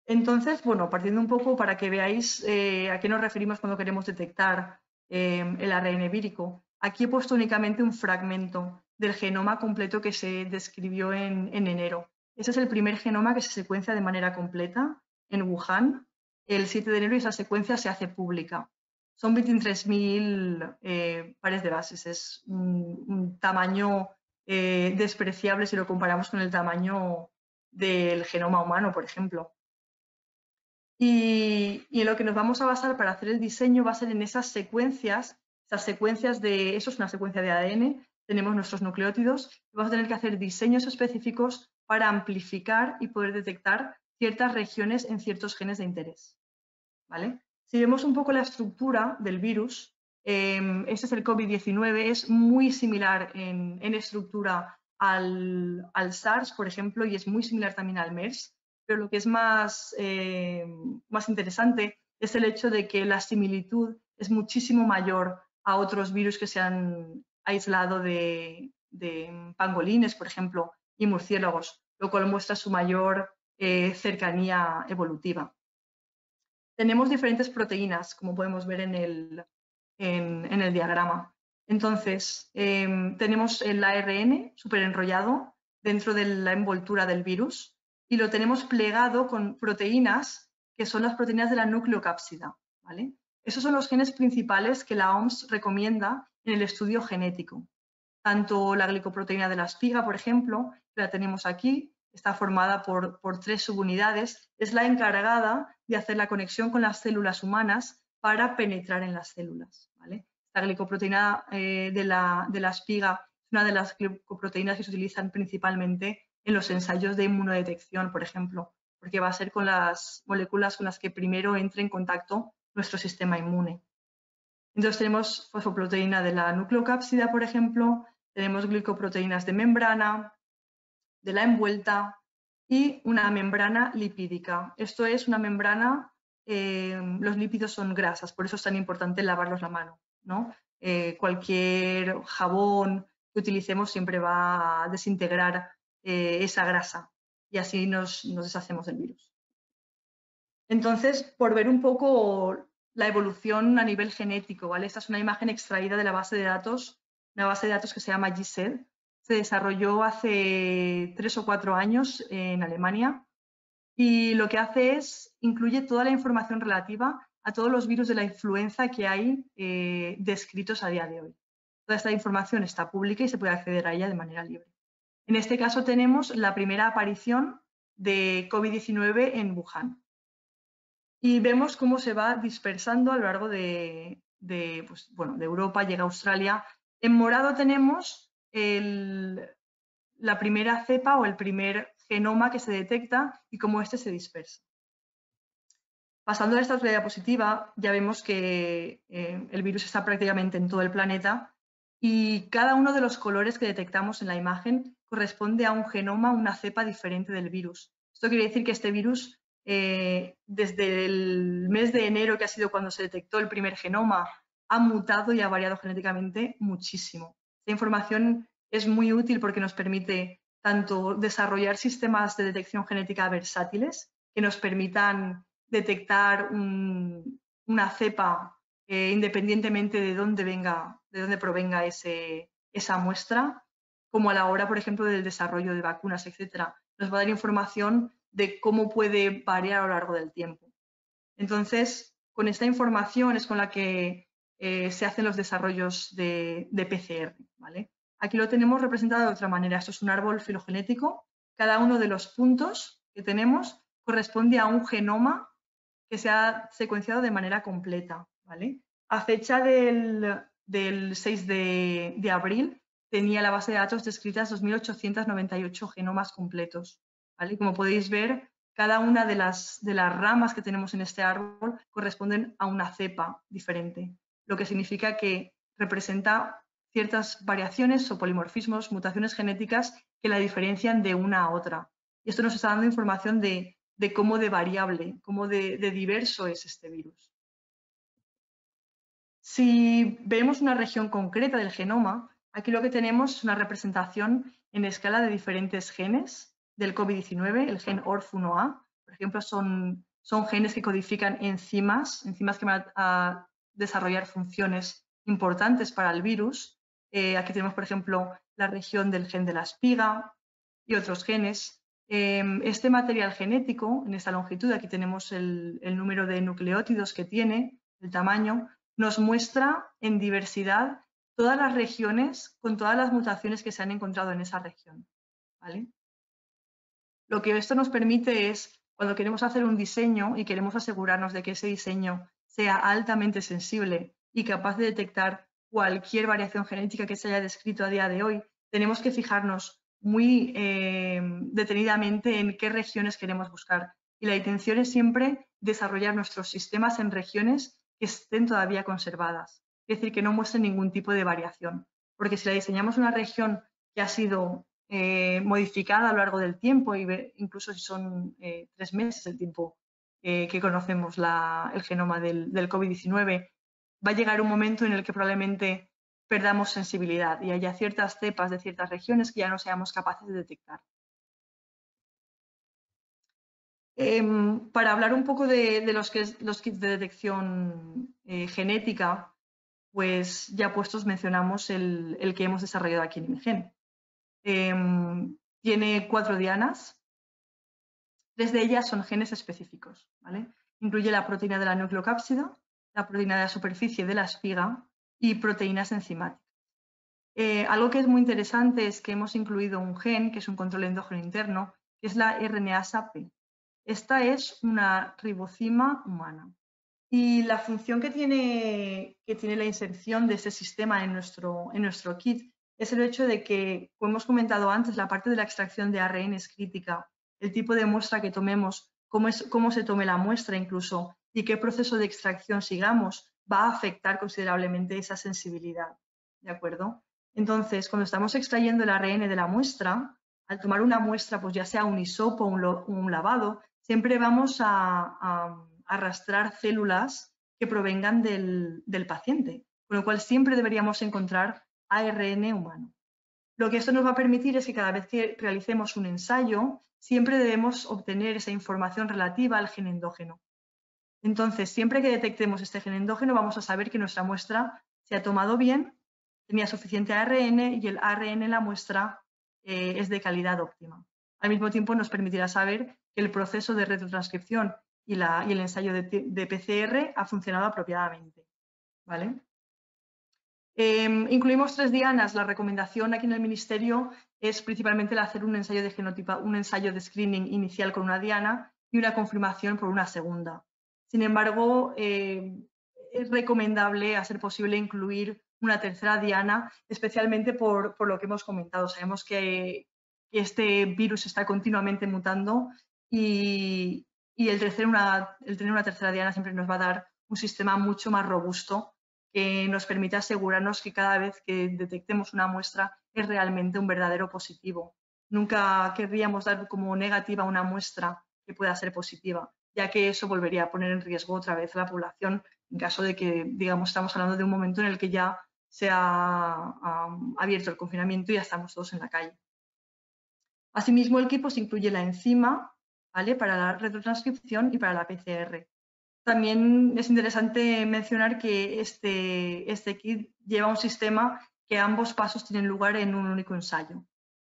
Entonces, bueno, partiendo un poco para que veáis a qué nos referimos cuando queremos detectar el ARN vírico. Aquí he puesto únicamente un fragmento del genoma completo que se describió en enero. Ese es el primer genoma que se secuencia de manera completa en Wuhan el 7 de enero y esa secuencia se hace pública. Son 23.000 pares de bases. Es un tamaño despreciable si lo comparamos con el tamaño del genoma humano, por ejemplo. Y en lo que nos vamos a basar para hacer el diseño va a ser en esas secuencias de, eso es una secuencia de ADN, tenemos nuestros nucleótidos, y vamos a tener que hacer diseños específicos para amplificar y poder detectar ciertas regiones en ciertos genes de interés. ¿Vale? Si vemos un poco la estructura del virus, este es el COVID-19, es muy similar en estructura al SARS, por ejemplo, y es muy similar también al MERS, pero lo que es más interesante es el hecho de que la similitud es muchísimo mayor a otros virus que se han aislado de pangolines, por ejemplo, y murciélagos, lo cual muestra su mayor cercanía evolutiva. Tenemos diferentes proteínas, como podemos ver en el diagrama. Entonces, tenemos el ARN súper enrollado dentro de la envoltura del virus y lo tenemos plegado con proteínas que son las proteínas de la nucleocápsida, ¿vale? Esos son los genes principales que la OMS recomienda en el estudio genético. Tanto la glicoproteína de la espiga, por ejemplo, que la tenemos aquí, está formada por 3 subunidades, es la encargada de hacer la conexión con las células humanas para penetrar en las células, ¿vale? La glicoproteína de la espiga es una de las glicoproteínas que se utilizan principalmente en los ensayos de inmunodetección, por ejemplo, porque va a ser con las moléculas con las que primero entre en contacto nuestro sistema inmune. Entonces tenemos fosfoproteína de la nucleocápsida, por ejemplo, tenemos glicoproteínas de membrana, de la envuelta, y una membrana lipídica. Esto es una membrana, los lípidos son grasas, por eso es tan importante lavarlos la mano, ¿no? Cualquier jabón que utilicemos siempre va a desintegrar esa grasa y así nos deshacemos del virus. Entonces, por ver un poco la evolución a nivel genético, ¿vale? Esta es una imagen extraída de la base de datos, una base de datos que se llama GSED. Se desarrolló hace 3 o 4 años en Alemania y lo que hace es, incluye toda la información relativa a todos los virus de la influenza que hay descritos a día de hoy. Toda esta información está pública y se puede acceder a ella de manera libre. En este caso tenemos la primera aparición de COVID-19 en Wuhan. Y vemos cómo se va dispersando a lo largo de Europa, llega a Australia. En morado tenemos la primera cepa o el primer genoma que se detecta y cómo este se dispersa. Pasando a esta otra diapositiva, ya vemos que el virus está prácticamente en todo el planeta y cada uno de los colores que detectamos en la imagen corresponde a un genoma, una cepa diferente del virus. Esto quiere decir que este virus, desde el mes de enero, que ha sido cuando se detectó el primer genoma, ha mutado y ha variado genéticamente muchísimo. Esta información es muy útil porque nos permite tanto desarrollar sistemas de detección genética versátiles que nos permitan detectar una cepa independientemente de dónde provenga esa muestra, como a la hora, por ejemplo, del desarrollo de vacunas, etcétera. Nos va a dar información de cómo puede variar a lo largo del tiempo. Entonces, con esta información es con la que se hacen los desarrollos de PCR, ¿vale? Aquí lo tenemos representado de otra manera. Esto es un árbol filogenético. Cada uno de los puntos que tenemos corresponde a un genoma que se ha secuenciado de manera completa, ¿vale? A fecha del 6 de abril tenía la base de datos descritas 2.898 genomas completos, ¿vale? Como podéis ver, cada una de las ramas que tenemos en este árbol corresponden a una cepa diferente, lo que significa que representa ciertas variaciones o polimorfismos, mutaciones genéticas que la diferencian de una a otra. Y esto nos está dando información de cómo de variable, cómo de diverso es este virus. Si vemos una región concreta del genoma, aquí lo que tenemos es una representación en escala de diferentes genes del COVID-19, el gen ORF1A, por ejemplo, son genes que codifican enzimas que van a desarrollar funciones importantes para el virus. Aquí tenemos, por ejemplo, la región del gen de la espiga y otros genes. Este material genético, en esta longitud, aquí tenemos el número de nucleótidos que tiene, el tamaño, nos muestra en diversidad todas las regiones con todas las mutaciones que se han encontrado en esa región, ¿vale? Lo que esto nos permite es, cuando queremos hacer un diseño y queremos asegurarnos de que ese diseño sea altamente sensible y capaz de detectar cualquier variación genética que se haya descrito a día de hoy, tenemos que fijarnos muy detenidamente en qué regiones queremos buscar. Y la intención es siempre desarrollar nuestros sistemas en regiones que estén todavía conservadas, es decir, que no muestren ningún tipo de variación. Porque si la diseñamos una región que ha sido modificada a lo largo del tiempo, incluso si son 3 meses el tiempo que conocemos el genoma del COVID-19, va a llegar un momento en el que probablemente perdamos sensibilidad y haya ciertas cepas de ciertas regiones que ya no seamos capaces de detectar. Para hablar un poco de los kits de detección genética, pues ya puestos mencionamos el que hemos desarrollado aquí en IMGEN. Tiene 4 dianas, 3 de ellas son genes específicos, ¿vale? Incluye la proteína de la nucleocápsida, la proteína de la superficie de la espiga y proteínas enzimáticas. Algo que es muy interesante es que hemos incluido un gen, que es un control endógeno interno, que es la RNasa P. Esta es una ribocima humana. Y la función que tiene la inserción de ese sistema en nuestro kit es el hecho de que, como hemos comentado antes, la parte de la extracción de ARN es crítica. El tipo de muestra que tomemos, cómo se tome la muestra incluso, y qué proceso de extracción sigamos, va a afectar considerablemente esa sensibilidad. ¿De acuerdo? Entonces, cuando estamos extrayendo el ARN de la muestra, al tomar una muestra, pues ya sea un hisopo o un lavado, siempre vamos a arrastrar células que provengan del paciente, con lo cual siempre deberíamos encontrar ARN humano. Lo que esto nos va a permitir es que cada vez que realicemos un ensayo, siempre debemos obtener esa información relativa al gen endógeno. Entonces, siempre que detectemos este gen endógeno, vamos a saber que nuestra muestra se ha tomado bien, tenía suficiente ARN y el ARN en la muestra es de calidad óptima. Al mismo tiempo, nos permitirá saber que el proceso de retrotranscripción y el ensayo de PCR ha funcionado apropiadamente. ¿Vale? Incluimos 3 dianas. La recomendación aquí en el Ministerio es principalmente el hacer un ensayo de genotipo, un ensayo de screening inicial con una diana y una confirmación por una segunda. Sin embargo, es recomendable, a ser posible, incluir una tercera diana, especialmente por lo que hemos comentado. Sabemos que este virus está continuamente mutando y el tener una tercera diana siempre nos va a dar un sistema mucho más robusto que nos permite asegurarnos que cada vez que detectemos una muestra es realmente un verdadero positivo. Nunca querríamos dar como negativa una muestra que pueda ser positiva, ya que eso volvería a poner en riesgo otra vez a la población en caso de que, digamos, estamos hablando de un momento en el que ya se ha abierto el confinamiento y ya estamos todos en la calle. Asimismo, el kit pues, incluye la enzima, ¿vale?, para la retrotranscripción y para la PCR. También es interesante mencionar que este kit lleva un sistema que ambos pasos tienen lugar en un único ensayo,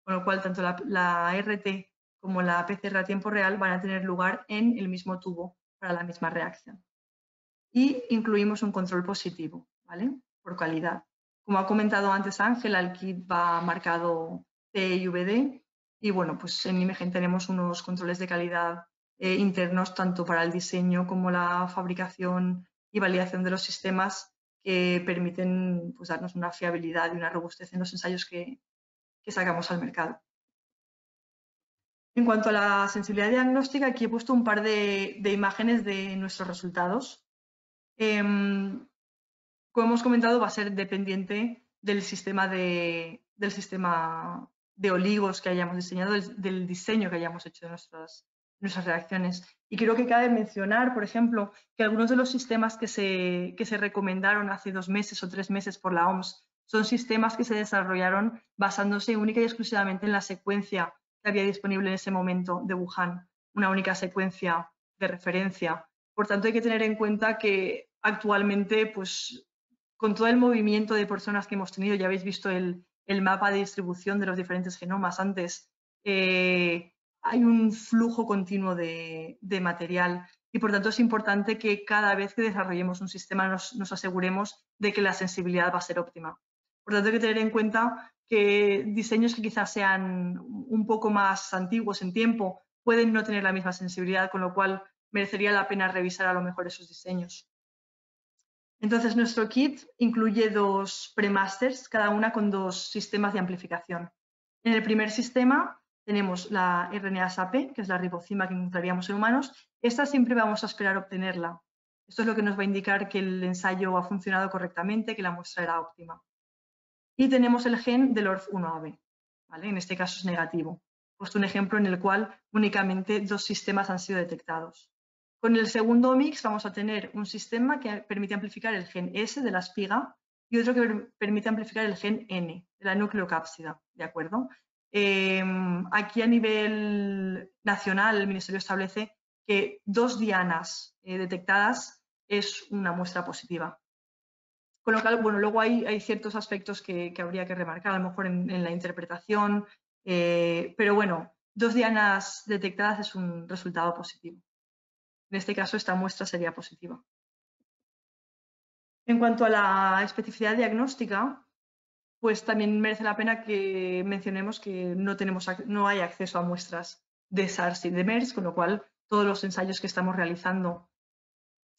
con lo cual tanto la RT como la PCR a tiempo real van a tener lugar en el mismo tubo para la misma reacción. Y incluimos un control positivo, ¿vale?, por calidad. Como ha comentado antes Ángela, el kit va marcado TIVD y bueno, pues en Imagen tenemos unos controles de calidad internos tanto para el diseño como la fabricación y validación de los sistemas que permiten pues, darnos una fiabilidad y una robustez en los ensayos que sacamos al mercado. En cuanto a la sensibilidad diagnóstica, aquí he puesto un par de imágenes de nuestros resultados. Como hemos comentado, va a ser dependiente del sistema de oligos que hayamos diseñado, del diseño que hayamos hecho de nuestras reacciones. Y creo que cabe mencionar, por ejemplo, que algunos de los sistemas que se recomendaron hace 2 meses o 3 meses por la OMS son sistemas que se desarrollaron basándose única y exclusivamente en la secuencia que había disponible en ese momento de Wuhan, una única secuencia de referencia. Por tanto, hay que tener en cuenta que actualmente, pues, con todo el movimiento de personas que hemos tenido, ya habéis visto el mapa de distribución de los diferentes genomas antes, hay un flujo continuo de material y por tanto es importante que cada vez que desarrollemos un sistema nos aseguremos de que la sensibilidad va a ser óptima. Por tanto, hay que tener en cuenta que diseños que quizás sean un poco más antiguos en tiempo pueden no tener la misma sensibilidad, con lo cual merecería la pena revisar a lo mejor esos diseños. Entonces, nuestro kit incluye 2 premasters, cada una con 2 sistemas de amplificación. En el primer sistema tenemos la RNA-SAP, que es la ribocima que encontraríamos en humanos. Esta siempre vamos a esperar obtenerla. Esto es lo que nos va a indicar que el ensayo ha funcionado correctamente, que la muestra era óptima. Y tenemos el gen del ORF1AB, ¿vale? En este caso es negativo. He puesto un ejemplo en el cual únicamente 2 sistemas han sido detectados. Con el segundo mix vamos a tener un sistema que permite amplificar el gen S de la espiga y otro que permite amplificar el gen N de la nucleocápsida, ¿de acuerdo? Aquí a nivel nacional el Ministerio establece que 2 dianas detectadas es una muestra positiva. Con lo cual, bueno, luego hay ciertos aspectos que habría que remarcar, a lo mejor en la interpretación, pero bueno, 2 dianas detectadas es un resultado positivo. En este caso, esta muestra sería positiva. En cuanto a la especificidad diagnóstica, pues también merece la pena que mencionemos que no hay acceso a muestras de SARS y de MERS, con lo cual todos los ensayos que estamos realizando,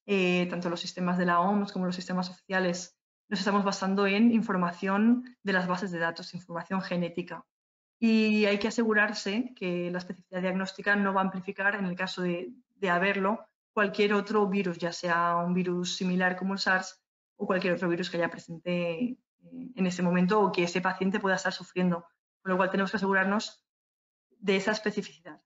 tanto los sistemas de la OMS como los sistemas oficiales, nos estamos basando en información de las bases de datos, información genética. Y hay que asegurarse que la especificidad diagnóstica no va a amplificar, en el caso de haberlo, cualquier otro virus, ya sea un virus similar como el SARS o cualquier otro virus que haya presente en ese momento o que ese paciente pueda estar sufriendo. Con lo cual tenemos que asegurarnos de esa especificidad.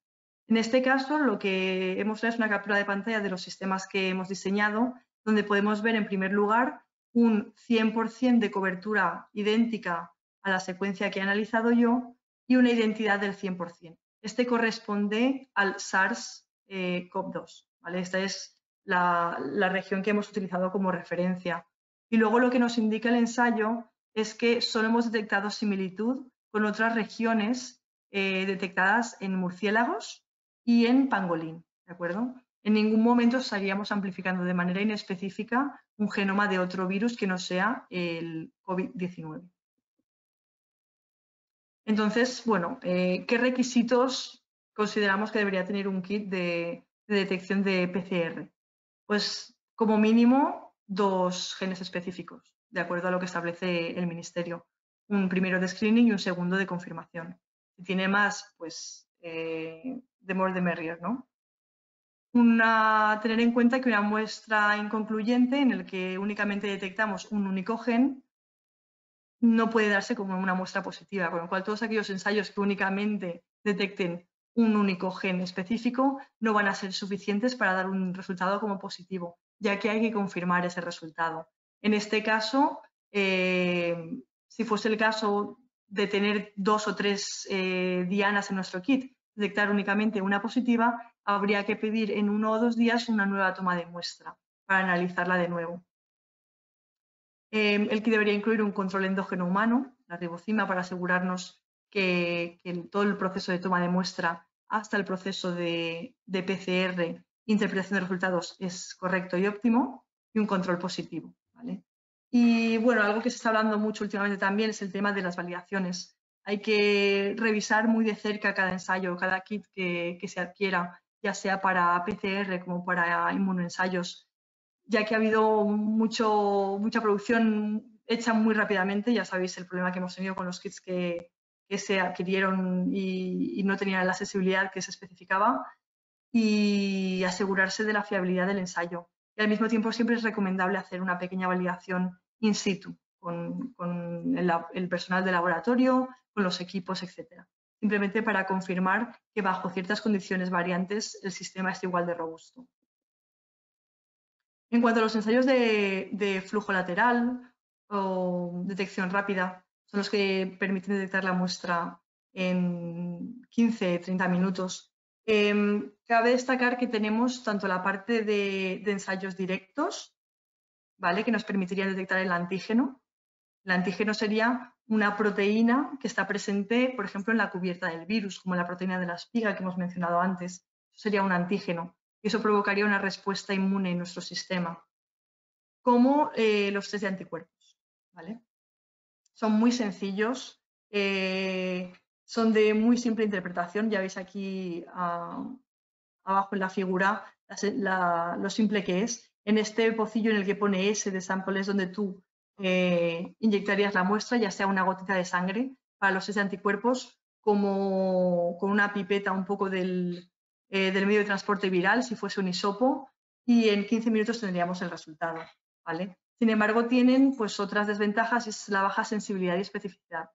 En este caso, lo que hemos hecho es una captura de pantalla de los sistemas que hemos diseñado, donde podemos ver en primer lugar un 100% de cobertura idéntica a la secuencia que he analizado yo y una identidad del 100%. Este corresponde al SARS-CoV-2. ¿Vale? Esta es la región que hemos utilizado como referencia. Y luego lo que nos indica el ensayo es que solo hemos detectado similitud con otras regiones detectadas en murciélagos y en pangolín, ¿de acuerdo? En ningún momento estaríamos amplificando de manera inespecífica un genoma de otro virus que no sea el COVID-19. Entonces, bueno, ¿qué requisitos consideramos que debería tener un kit de detección de PCR? Pues como mínimo 2 genes específicos, de acuerdo a lo que establece el Ministerio. Un primero de screening y un segundo de confirmación. Si tiene más, pues the more the merrier, ¿no? Tener en cuenta que una muestra inconcluyente en la que únicamente detectamos un único gen no puede darse como una muestra positiva, con lo cual todos aquellos ensayos que únicamente detecten un único gen específico no van a ser suficientes para dar un resultado como positivo, ya que hay que confirmar ese resultado. En este caso, si fuese el caso de tener 2 o 3 dianas en nuestro kit, detectar únicamente una positiva, habría que pedir en 1 o 2 días una nueva toma de muestra para analizarla de nuevo. El kit debería incluir un control endógeno humano, la ribocima, para asegurarnos que todo el proceso de toma de muestra hasta el proceso de PCR, interpretación de resultados, es correcto y óptimo, y un control positivo. ¿Vale? Y bueno, algo que se está hablando mucho últimamente también es el tema de las validaciones. Hay que revisar muy de cerca cada ensayo, cada kit que se adquiera, ya sea para PCR como para inmunoensayos, ya que ha habido mucha producción hecha muy rápidamente. Ya sabéis el problema que hemos tenido con los kits que se adquirieron y no tenían la accesibilidad que se especificaba, y asegurarse de la fiabilidad del ensayo. Y al mismo tiempo siempre es recomendable hacer una pequeña validación in situ con el personal de laboratorio, con los equipos, etc. Simplemente para confirmar que bajo ciertas condiciones variantes el sistema es igual de robusto. En cuanto a los ensayos de flujo lateral o detección rápida, son los que permiten detectar la muestra en 15-30 minutos. Cabe destacar que tenemos tanto la parte de ensayos directos, ¿vale?, que nos permitirían detectar el antígeno. El antígeno sería una proteína que está presente, por ejemplo, en la cubierta del virus, como la proteína de la espiga que hemos mencionado antes. Eso sería un antígeno. Y eso provocaría una respuesta inmune en nuestro sistema, como los test de anticuerpos, ¿vale? Son muy sencillos, son de muy simple interpretación. Ya veis aquí abajo en la figura lo simple que es. En este pocillo en el que pone S de sample es donde tú inyectarías la muestra, ya sea una gotita de sangre para los test de anticuerpos, como con una pipeta un poco del medio de transporte viral, si fuese un hisopo, y en 15 minutos tendríamos el resultado, ¿vale? Sin embargo, tienen pues otras desventajas, es la baja sensibilidad y especificidad,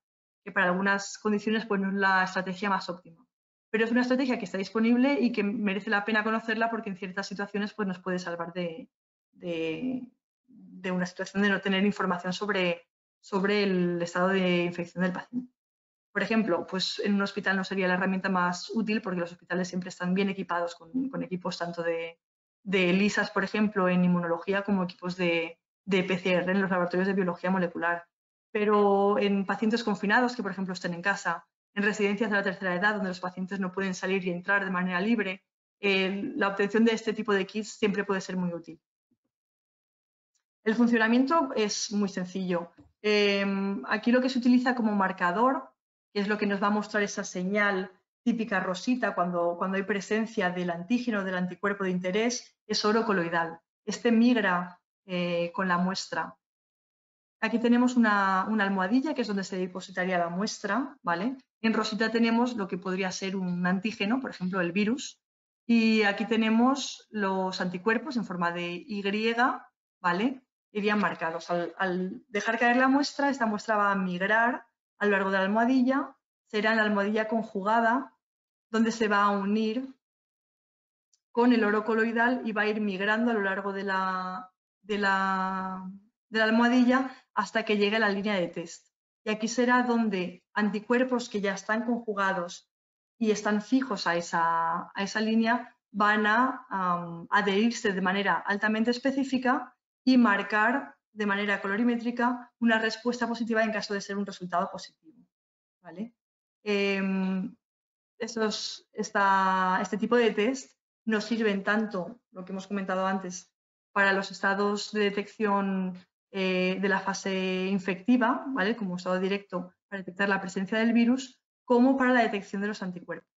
que para algunas condiciones pues no es la estrategia más óptima. Pero es una estrategia que está disponible y que merece la pena conocerla, porque en ciertas situaciones pues, nos puede salvar de una situación de no tener información sobre el estado de infección del paciente. Por ejemplo, pues en un hospital no sería la herramienta más útil, porque los hospitales siempre están bien equipados con equipos tanto de ELISAs, por ejemplo, en inmunología, como equipos de PCR en los laboratorios de biología molecular. Pero en pacientes confinados que, por ejemplo, estén en casa, en residencias de la tercera edad, donde los pacientes no pueden salir y entrar de manera libre, la obtención de este tipo de kits siempre puede ser muy útil. El funcionamiento es muy sencillo. Aquí lo que se utiliza como marcador, que es lo que nos va a mostrar esa señal típica rosita cuando hay presencia del antígeno o del anticuerpo de interés, es oro coloidal. Este migra con la muestra. Aquí tenemos una almohadilla, que es donde se depositaría la muestra, ¿vale? En rosita tenemos lo que podría ser un antígeno, por ejemplo, el virus. Y aquí tenemos los anticuerpos en forma de Y, ¿vale? Irían marcados. Al dejar caer la muestra, esta muestra va a migrar a lo largo de la almohadilla, será en la almohadilla conjugada donde se va a unir con el oro coloidal y va a ir migrando a lo largo de la almohadilla hasta que llegue a la línea de test. Y aquí será donde anticuerpos que ya están conjugados y están fijos a esa línea van a adherirse de manera altamente específica y marcar de manera colorimétrica una respuesta positiva en caso de ser un resultado positivo. ¿Vale? Este tipo de test nos sirven tanto, lo que hemos comentado antes, para los estados de detección de la fase infectiva, ¿vale? Como estado directo para detectar la presencia del virus, como para la detección de los anticuerpos.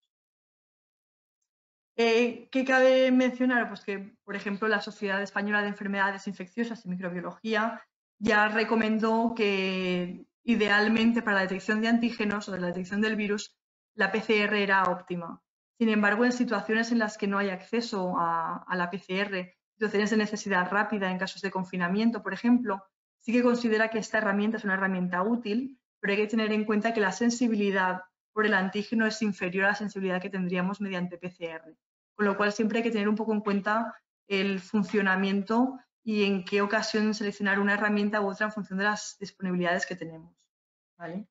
¿Qué cabe mencionar? Pues que, por ejemplo, la Sociedad Española de Enfermedades Infecciosas y Microbiología ya recomendó que idealmente para la detección de antígenos o de la detección del virus, la PCR era óptima. Sin embargo, en situaciones en las que no hay acceso a la PCR, situaciones de necesidad rápida en casos de confinamiento, por ejemplo, sí que considera que esta herramienta es una herramienta útil, pero hay que tener en cuenta que la sensibilidad por el antígeno es inferior a la sensibilidad que tendríamos mediante PCR. Con lo cual siempre hay que tener un poco en cuenta el funcionamiento y en qué ocasión seleccionar una herramienta u otra en función de las disponibilidades que tenemos. ¿Vale?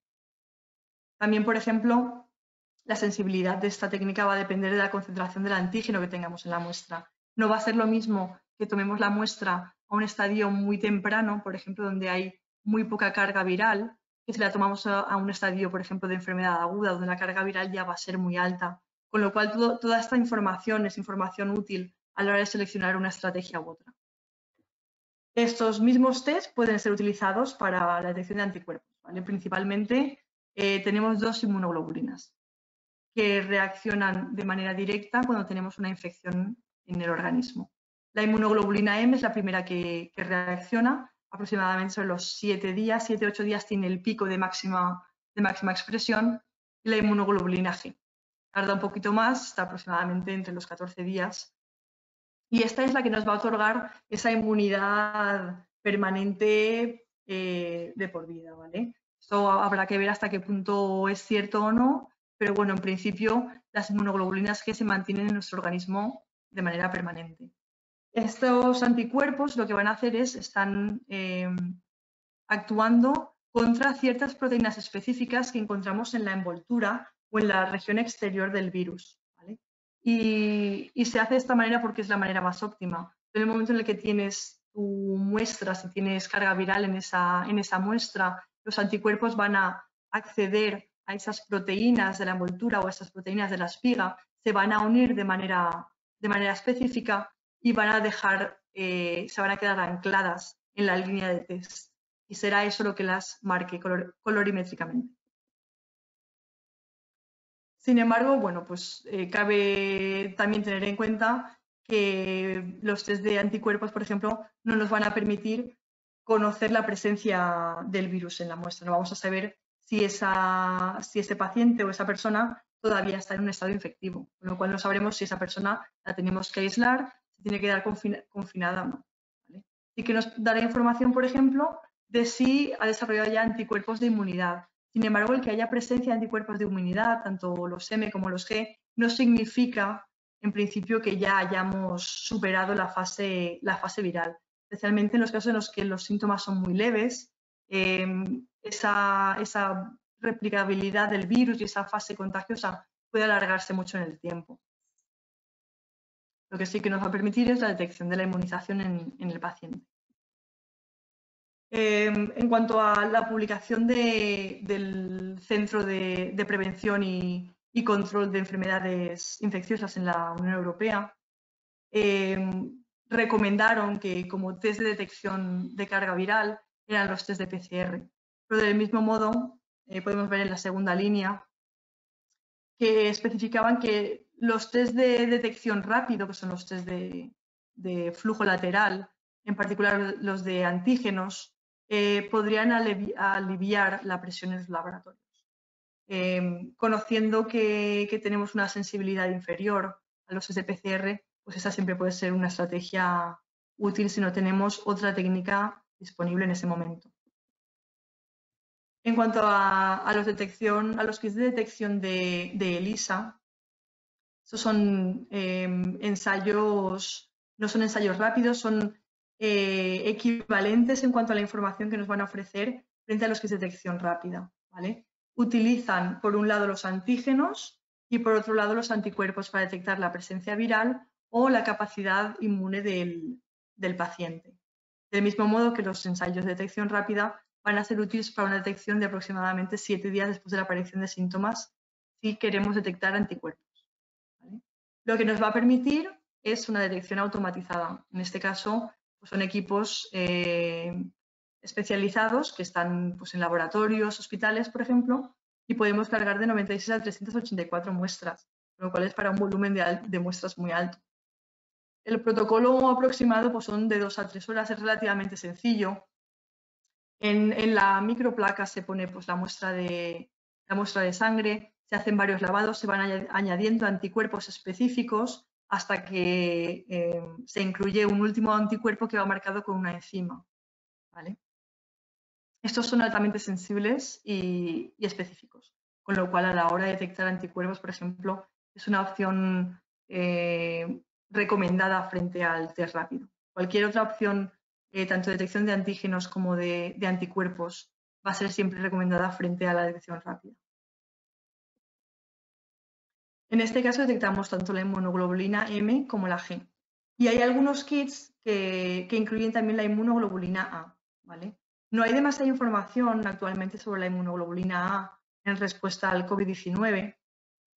También, por ejemplo, la sensibilidad de esta técnica va a depender de la concentración del antígeno que tengamos en la muestra. No va a ser lo mismo que tomemos la muestra a un estadio muy temprano, por ejemplo, donde hay muy poca carga viral, que si la tomamos a un estadio, por ejemplo, de enfermedad aguda, donde la carga viral ya va a ser muy alta. Con lo cual, toda esta información es información útil a la hora de seleccionar una estrategia u otra. Estos mismos test pueden ser utilizados para la detección de anticuerpos. ¿Vale? Principalmente tenemos dos inmunoglobulinas que reaccionan de manera directa cuando tenemos una infección en el organismo. La inmunoglobulina M es la primera que reacciona, aproximadamente sobre los 7 días, 7-8 días tiene el pico de máxima expresión, y la inmunoglobulina G. Tarda un poquito más, está aproximadamente entre los 14 días. Y esta es la que nos va a otorgar esa inmunidad permanente de por vida, ¿vale? Esto habrá que ver hasta qué punto es cierto o no, pero bueno, en principio las inmunoglobulinas G se mantienen en nuestro organismo de manera permanente. Estos anticuerpos lo que van a hacer es, están actuando contra ciertas proteínas específicas que encontramos en la envoltura o en la región exterior del virus. ¿Vale? Y se hace de esta manera porque es la manera más óptima. En el momento en el que tienes tu muestra, si tienes carga viral en esa muestra, los anticuerpos van a acceder a esas proteínas de la envoltura o a esas proteínas de la espiga, se van a unir de manera específica y van a se van a quedar ancladas en la línea de test. Y será eso lo que las marque colorimétricamente. Sin embargo, bueno, pues cabe también tener en cuenta que los test de anticuerpos, por ejemplo, no nos van a permitir conocer la presencia del virus en la muestra. No vamos a saber si ese paciente o esa persona todavía está en un estado infectivo, con lo cual no sabremos si esa persona la tenemos que aislar, si tiene que quedar confinada o no. ¿Vale? Y que nos dará información, por ejemplo, de si ha desarrollado ya anticuerpos de inmunidad. Sin embargo, el que haya presencia de anticuerpos de inmunidad, tanto los M como los G, no significa, en principio, que ya hayamos superado la fase viral. Especialmente en los casos en los que los síntomas son muy leves, esa replicabilidad del virus y esa fase contagiosa puede alargarse mucho en el tiempo. Lo que sí que nos va a permitir es la detección de la inmunización en el paciente. En cuanto a la publicación del Centro de Prevención y Control de Enfermedades Infecciosas en la Unión Europea, recomendaron que como test de detección de carga viral eran los test de PCR. Pero del mismo modo, podemos ver en la segunda línea que especificaban que los test de detección rápido, que son los test de flujo lateral, en particular los de antígenos, podrían aliviar la presión en los laboratorios. Conociendo que tenemos una sensibilidad inferior a los test de PCR, pues esa siempre puede ser una estrategia útil si no tenemos otra técnica disponible en ese momento. En cuanto a los kits de detección de ELISA, Estos son ensayos, no son ensayos rápidos, son equivalentes en cuanto a la información que nos van a ofrecer frente a los kits de detección rápida, ¿vale? Utilizan, por un lado, los antígenos y, por otro lado, los anticuerpos para detectar la presencia viral o la capacidad inmune del paciente. Del mismo modo que los ensayos de detección rápida van a ser útiles para una detección de aproximadamente 7 días después de la aparición de síntomas si queremos detectar anticuerpos, ¿vale? Lo que nos va a permitir es una detección automatizada. En este caso, pues son equipos especializados que están pues, en laboratorios, hospitales, por ejemplo, y podemos cargar de 96 a 384 muestras, lo cual es para un volumen de muestras muy alto. El protocolo aproximado pues, son de 2 a 3 horas, es relativamente sencillo. En la microplaca se pone pues, la muestra de sangre, se hacen varios lavados, se van añadiendo anticuerpos específicos hasta que se incluye un último anticuerpo que va marcado con una enzima, ¿vale? Estos son altamente sensibles y específicos, con lo cual a la hora de detectar anticuerpos, por ejemplo, es una opción recomendada frente al test rápido. Cualquier otra opción, tanto de detección de antígenos como de anticuerpos, va a ser siempre recomendada frente a la detección rápida. En este caso detectamos tanto la inmunoglobulina M como la G. Y hay algunos kits que incluyen también la inmunoglobulina A, ¿vale? No hay demasiada información actualmente sobre la inmunoglobulina A en respuesta al COVID-19,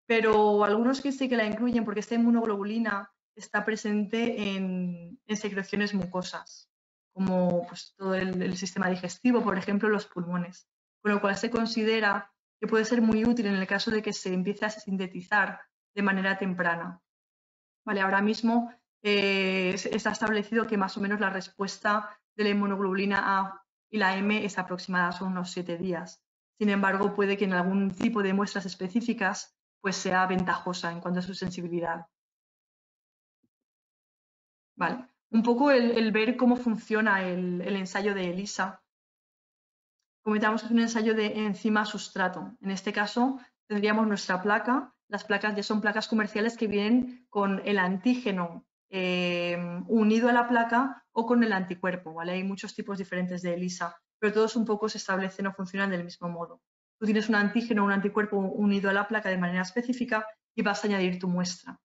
pero algunos kits sí que la incluyen porque esta inmunoglobulina está presente en secreciones mucosas, como pues, todo el sistema digestivo, por ejemplo, los pulmones, con lo cual se considera que puede ser muy útil en el caso de que se empiece a sintetizar de manera temprana. Vale, ahora mismo está establecido que más o menos la respuesta de la inmunoglobulina A y la M es aproximada, son unos 7 días. Sin embargo, puede que en algún tipo de muestras específicas pues sea ventajosa en cuanto a su sensibilidad. Vale. Un poco el ver cómo funciona el ensayo de ELISA. Comentamos que es un ensayo de enzima-sustrato. En este caso, tendríamos nuestra placa. Las placas ya son placas comerciales que vienen con el antígeno unido a la placa o con el anticuerpo, ¿vale? Hay muchos tipos diferentes de ELISA, pero todos un poco se establecen o funcionan del mismo modo. Tú tienes un antígeno o un anticuerpo unido a la placa de manera específica y vas a añadir tu muestra.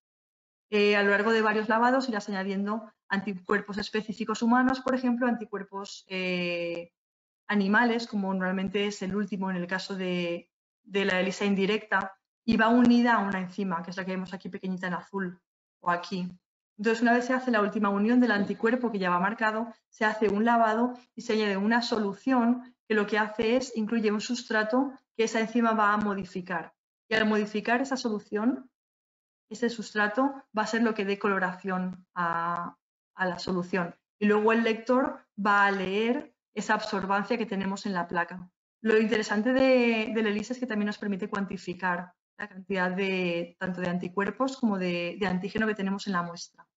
A lo largo de varios lavados irás añadiendo anticuerpos específicos humanos, por ejemplo, anticuerpos animales, como normalmente es el último en el caso de la ELISA indirecta, y va unida a una enzima, que es la que vemos aquí pequeñita en azul, o aquí. Entonces, una vez se hace la última unión del anticuerpo que ya va marcado, se hace un lavado y se añade una solución que lo que hace es incluye un sustrato que esa enzima va a modificar. Y al modificar esa solución, ese sustrato va a ser lo que dé coloración a la solución. Y luego el lector va a leer esa absorbancia que tenemos en la placa. Lo interesante del ELISA es que también nos permite cuantificar la cantidad tanto de anticuerpos como de antígeno que tenemos en la muestra.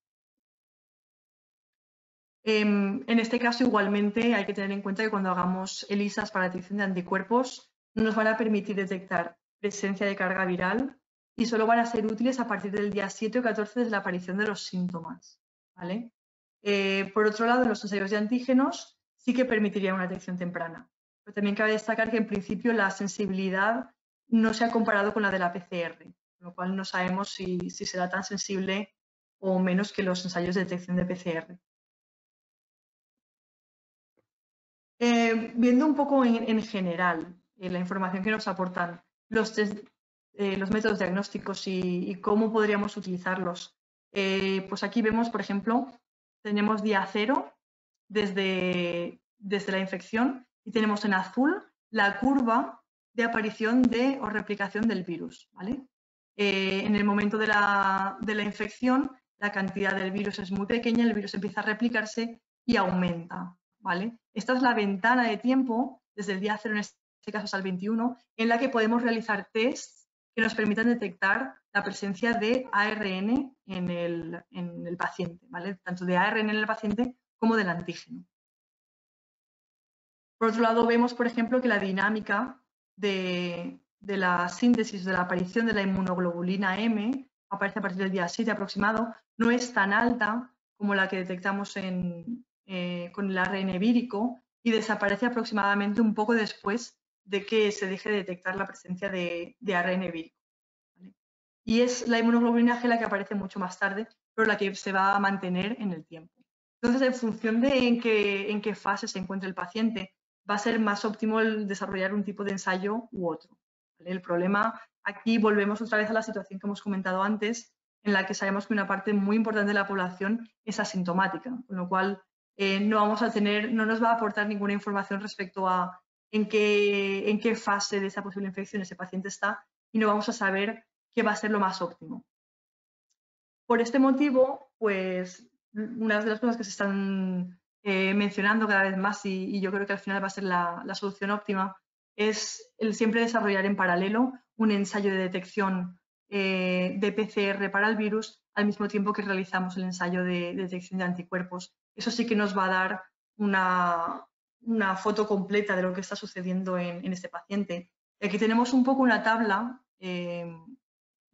En este caso, igualmente, hay que tener en cuenta que cuando hagamos ELISAs para detección de anticuerpos, no nos van a permitir detectar presencia de carga viral y solo van a ser útiles a partir del día 7 o 14 desde la aparición de los síntomas, ¿vale? Por otro lado, los ensayos de antígenos sí que permitirían una detección temprana. Pero también cabe destacar que, en principio, la sensibilidad no se ha comparado con la de la PCR, con lo cual no sabemos si será tan sensible o menos que los ensayos de detección de PCR. Viendo un poco en general la información que nos aportan los métodos diagnósticos y cómo podríamos utilizarlos, pues aquí vemos, por ejemplo, tenemos día 0 desde la infección y tenemos en azul la curva de aparición o replicación del virus, ¿vale? En el momento de la infección, la cantidad del virus es muy pequeña, el virus empieza a replicarse y aumenta, ¿vale? Esta es la ventana de tiempo, desde el día 0 en este caso hasta el 21, en la que podemos realizar tests que nos permitan detectar la presencia de ARN en el paciente, ¿vale? Tanto de ARN en el paciente como del antígeno. Por otro lado, vemos, por ejemplo, que la dinámica de la síntesis, de la aparición de la inmunoglobulina M aparece a partir del día 7 aproximado, no es tan alta como la que detectamos con el ARN vírico y desaparece aproximadamente un poco después de que se deje de detectar la presencia de ARN vírico. ¿Vale? Y es la inmunoglobulina G la que aparece mucho más tarde, pero la que se va a mantener en el tiempo. Entonces, en función de en qué fase se encuentre el paciente, va a ser más óptimo el desarrollar un tipo de ensayo u otro. ¿Vale? El problema, aquí volvemos otra vez a la situación que hemos comentado antes, en la que sabemos que una parte muy importante de la población es asintomática, con lo cual no nos va a aportar ninguna información respecto a en qué fase de esa posible infección ese paciente está y no vamos a saber qué va a ser lo más óptimo. Por este motivo, pues una de las cosas que se están mencionando cada vez más y yo creo que al final va a ser la solución óptima es el siempre desarrollar en paralelo un ensayo de detección de PCR para el virus al mismo tiempo que realizamos el ensayo de detección de anticuerpos. Eso sí que nos va a dar una foto completa de lo que está sucediendo en este paciente. Aquí tenemos un poco una tabla,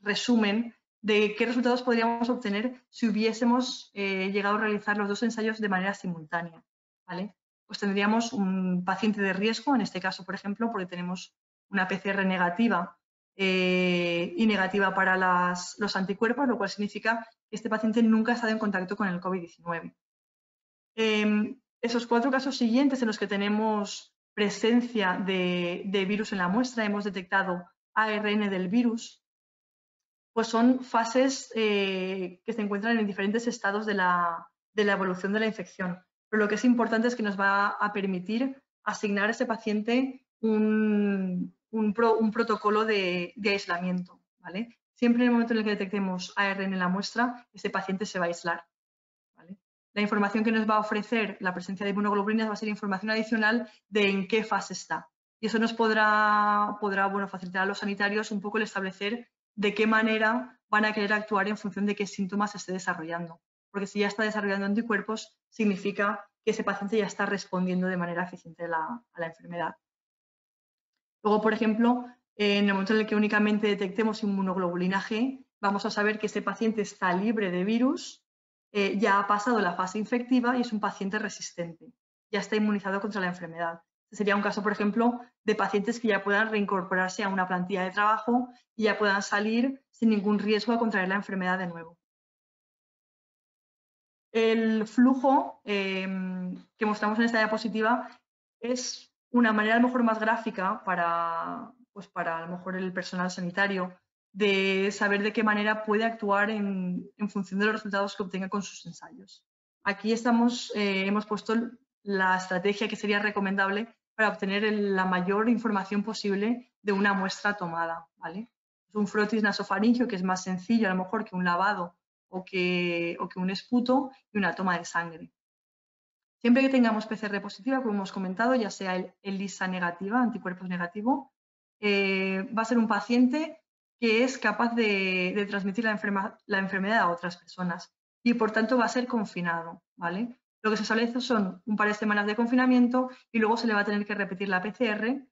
resumen, de qué resultados podríamos obtener si hubiésemos llegado a realizar los dos ensayos de manera simultánea. ¿Vale? Pues tendríamos un paciente de riesgo, en este caso, por ejemplo, porque tenemos una PCR negativa y negativa para los anticuerpos, lo cual significa que este paciente nunca ha estado en contacto con el COVID-19. Esos 4 casos siguientes en los que tenemos presencia de virus en la muestra, hemos detectado ARN del virus, pues son fases que se encuentran en diferentes estados de la evolución de la infección. Pero lo que es importante es que nos va a permitir asignar a ese paciente un protocolo de aislamiento. ¿Vale? Siempre en el momento en el que detectemos ARN en la muestra, ese paciente se va a aislar. ¿Vale? La información que nos va a ofrecer la presencia de inmunoglobulinas va a ser información adicional de en qué fase está. Y eso nos podrá facilitar a los sanitarios un poco el establecer de qué manera van a querer actuar en función de qué síntomas esté desarrollando. Porque si ya está desarrollando anticuerpos, significa que ese paciente ya está respondiendo de manera eficiente a la enfermedad. Luego, por ejemplo, en el momento en el que únicamente detectemos inmunoglobulina G, vamos a saber que ese paciente está libre de virus, ya ha pasado la fase infectiva y es un paciente resistente, ya está inmunizado contra la enfermedad. Este sería un caso, por ejemplo, de pacientes que ya puedan reincorporarse a una plantilla de trabajo y ya puedan salir sin ningún riesgo a contraer la enfermedad de nuevo. El flujo que mostramos en esta diapositiva es una manera a lo mejor más gráfica para a lo mejor el personal sanitario de saber de qué manera puede actuar en función de los resultados que obtenga con sus ensayos. Aquí hemos puesto la estrategia que sería recomendable para obtener la mayor información posible de una muestra tomada. ¿Vale? Es un frotis nasofaringeo que es más sencillo a lo mejor que un lavado o que un esputo y una toma de sangre. Siempre que tengamos PCR positiva, como hemos comentado, ya sea el ELISA negativa, anticuerpos negativo, va a ser un paciente que es capaz de transmitir la enfermedad a otras personas y por tanto va a ser confinado. ¿Vale? Lo que se establece son un par de semanas de confinamiento y luego se le va a tener que repetir la PCR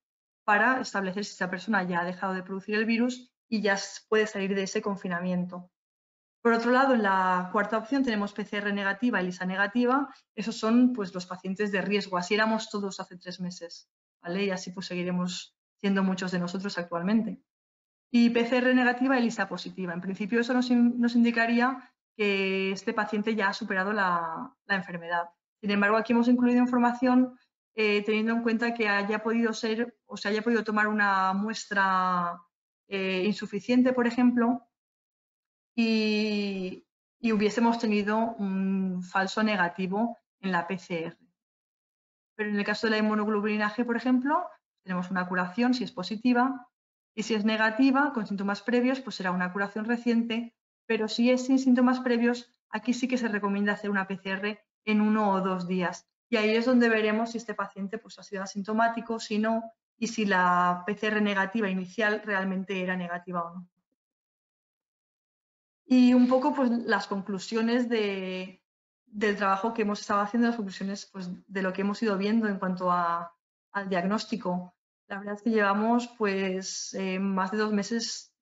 para establecer si esa persona ya ha dejado de producir el virus y ya puede salir de ese confinamiento. Por otro lado, en la cuarta opción tenemos PCR negativa y ELISA negativa. Esos son pues, los pacientes de riesgo. Así éramos todos hace 3 meses. ¿Vale? Y así pues, seguiremos siendo muchos de nosotros actualmente. Y PCR negativa y ELISA positiva. En principio eso nos indicaría que este paciente ya ha superado la enfermedad. Sin embargo, aquí hemos incluido información teniendo en cuenta que haya podido ser o se haya podido tomar una muestra insuficiente, por ejemplo, y hubiésemos tenido un falso negativo en la PCR. Pero en el caso de la inmunoglobulina G, por ejemplo, tenemos una curación si es positiva y si es negativa con síntomas previos, pues será una curación reciente, pero si es sin síntomas previos, aquí sí que se recomienda hacer una PCR en 1 o 2 días. Y ahí es donde veremos si este paciente pues, ha sido asintomático, si no, y si la PCR negativa inicial realmente era negativa o no. Y un poco pues, las conclusiones del trabajo que hemos estado haciendo, las conclusiones pues, de lo que hemos ido viendo en cuanto al diagnóstico. La verdad es que llevamos pues, más de 2 meses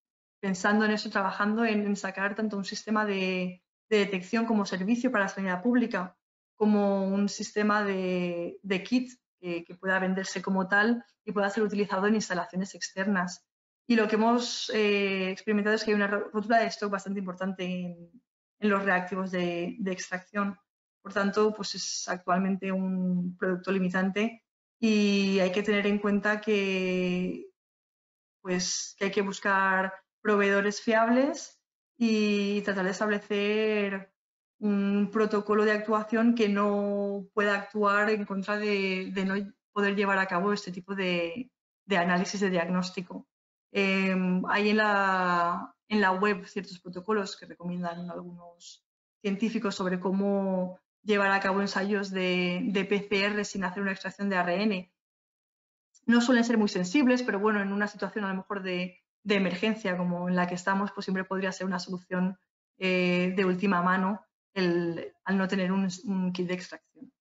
pensando en eso, trabajando en sacar tanto un sistema de detección como servicio para la sanidad pública, como un sistema de kit que pueda venderse como tal y pueda ser utilizado en instalaciones externas. Y lo que hemos experimentado es que hay una rotura de stock bastante importante en los reactivos de extracción. Por tanto, pues es actualmente un producto limitante y hay que tener en cuenta que hay que buscar proveedores fiables y tratar de establecer un protocolo de actuación que no pueda actuar en contra de no poder llevar a cabo este tipo de análisis de diagnóstico. Hay en la web ciertos protocolos que recomiendan algunos científicos sobre cómo llevar a cabo ensayos de PCR sin hacer una extracción de ARN. No suelen ser muy sensibles, pero bueno, en una situación a lo mejor de emergencia como en la que estamos, pues siempre podría ser una solución de última mano al no tener un kit de extracción.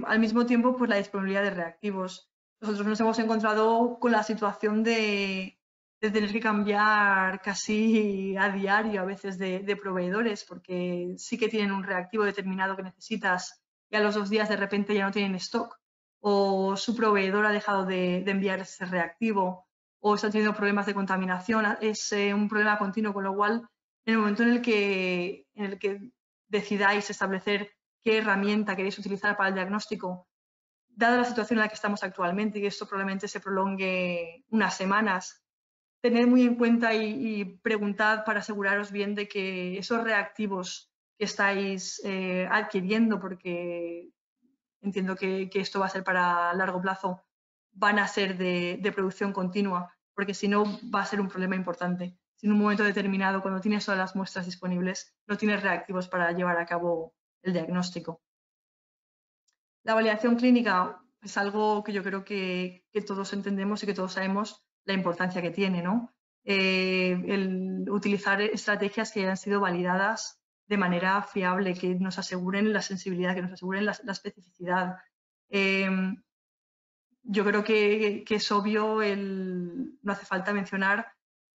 Al mismo tiempo, pues la disponibilidad de reactivos. Nosotros nos hemos encontrado con la situación de tener que cambiar casi a diario a veces de proveedores, porque sí que tienen un reactivo determinado que necesitas y a los 2 días de repente ya no tienen stock, o su proveedor ha dejado de enviar ese reactivo, o están teniendo problemas de contaminación. Es un problema continuo, con lo cual en el momento en el que decidáis establecer qué herramienta queréis utilizar para el diagnóstico, dada la situación en la que estamos actualmente y que esto probablemente se prolongue unas semanas, tened muy en cuenta y preguntad para aseguraros bien de que esos reactivos que estáis adquiriendo, porque entiendo que esto va a ser para largo plazo, van a ser de producción continua, porque si no va a ser un problema importante. Si en un momento determinado, cuando tienes todas las muestras disponibles, no tienes reactivos para llevar a cabo el diagnóstico. La validación clínica es algo que yo creo que todos entendemos y que todos sabemos la importancia que tiene, ¿no? El utilizar estrategias que hayan sido validadas de manera fiable, que nos aseguren la sensibilidad, que nos aseguren la especificidad. Yo creo que es obvio, no hace falta mencionar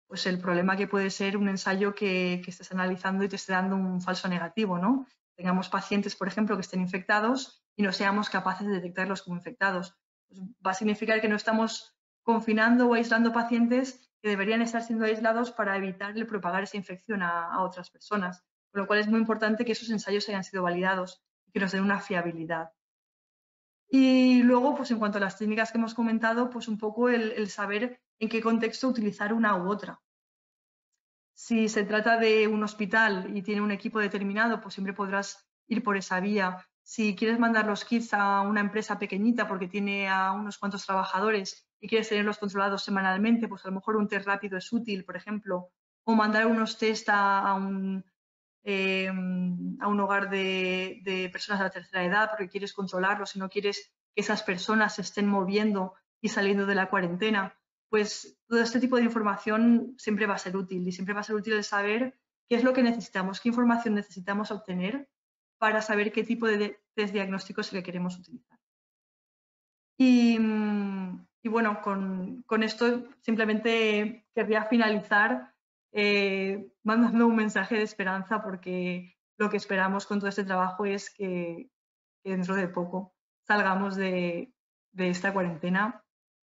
pues, el problema que puede ser un ensayo que estés analizando y te esté dando un falso negativo, ¿no? Tengamos pacientes, por ejemplo, que estén infectados y no seamos capaces de detectarlos como infectados. Pues va a significar que no estamos confinando o aislando pacientes que deberían estar siendo aislados para evitar el propagar esa infección a otras personas. Con lo cual es muy importante que esos ensayos hayan sido validados y que nos den una fiabilidad. Y luego, pues en cuanto a las técnicas que hemos comentado, pues un poco el saber en qué contexto utilizar una u otra. Si se trata de un hospital y tiene un equipo determinado, pues siempre podrás ir por esa vía. Si quieres mandar los kits a una empresa pequeñita porque tiene a unos cuantos trabajadores y quieres tenerlos controlados semanalmente, pues a lo mejor un test rápido es útil, por ejemplo, o mandar unos test a un hogar de personas de la tercera edad porque quieres controlarlos y no quieres que esas personas se estén moviendo y saliendo de la cuarentena, pues todo este tipo de información siempre va a ser útil y siempre va a ser útil el saber qué es lo que necesitamos, qué información necesitamos obtener para saber qué tipo de test diagnóstico es el que queremos utilizar. Y bueno, con esto simplemente querría finalizar mandando un mensaje de esperanza, porque lo que esperamos con todo este trabajo es que dentro de poco salgamos de esta cuarentena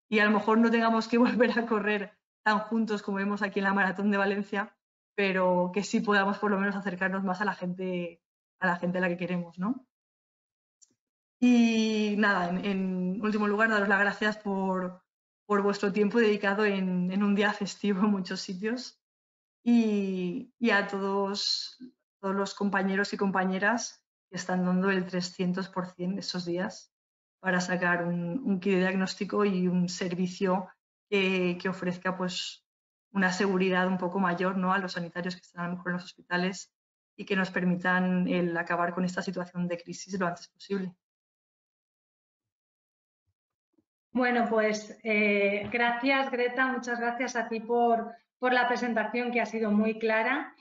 y a lo mejor no tengamos que volver a correr tan juntos como vemos aquí en la Maratón de Valencia, pero que sí podamos por lo menos acercarnos más a la gente a la que queremos, ¿no? Y nada, en último lugar, daros las gracias por vuestro tiempo dedicado en un día festivo en muchos sitios y a todos los compañeros y compañeras que están dando el 300% esos días para sacar un kit de diagnóstico y un servicio que ofrezca pues, una seguridad un poco mayor, ¿no?, a los sanitarios que están a lo mejor en los hospitales y que nos permitan el acabar con esta situación de crisis lo antes posible. Bueno, pues gracias, Greta, muchas gracias a ti por la presentación, que ha sido muy clara.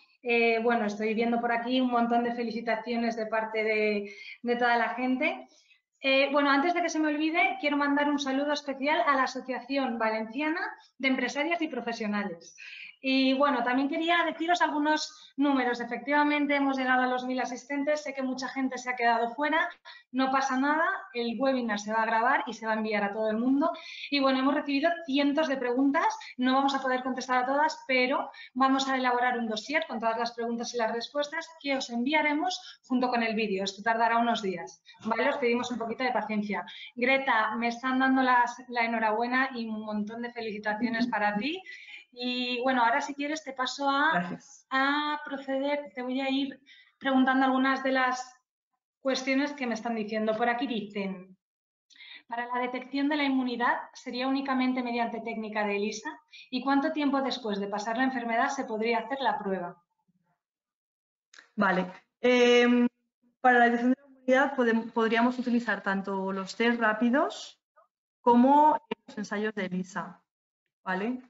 Bueno, estoy viendo por aquí un montón de felicitaciones de parte de toda la gente. Bueno, antes de que se me olvide, quiero mandar un saludo especial a la Asociación Valenciana de Empresarias y Profesionales. Y bueno, también quería deciros algunos números. Efectivamente, hemos llegado a los 1000 asistentes. Sé que mucha gente se ha quedado fuera. No pasa nada. El webinar se va a grabar y se va a enviar a todo el mundo. Y bueno, hemos recibido cientos de preguntas. No vamos a poder contestar a todas, pero vamos a elaborar un dossier con todas las preguntas y las respuestas que os enviaremos junto con el vídeo. Esto tardará unos días. ¿Vale? Os pedimos un poquito de paciencia. Greta, me están dando la enhorabuena y un montón de felicitaciones para ti. Y bueno, ahora si quieres te paso a proceder. Te voy a ir preguntando algunas de las cuestiones que me están diciendo. Por aquí dicen, para la detección de la inmunidad sería únicamente mediante técnica de ELISA. ¿Y cuánto tiempo después de pasar la enfermedad se podría hacer la prueba? Vale. Para la detección de la inmunidad podríamos utilizar tanto los test rápidos como los ensayos de ELISA. ¿Vale?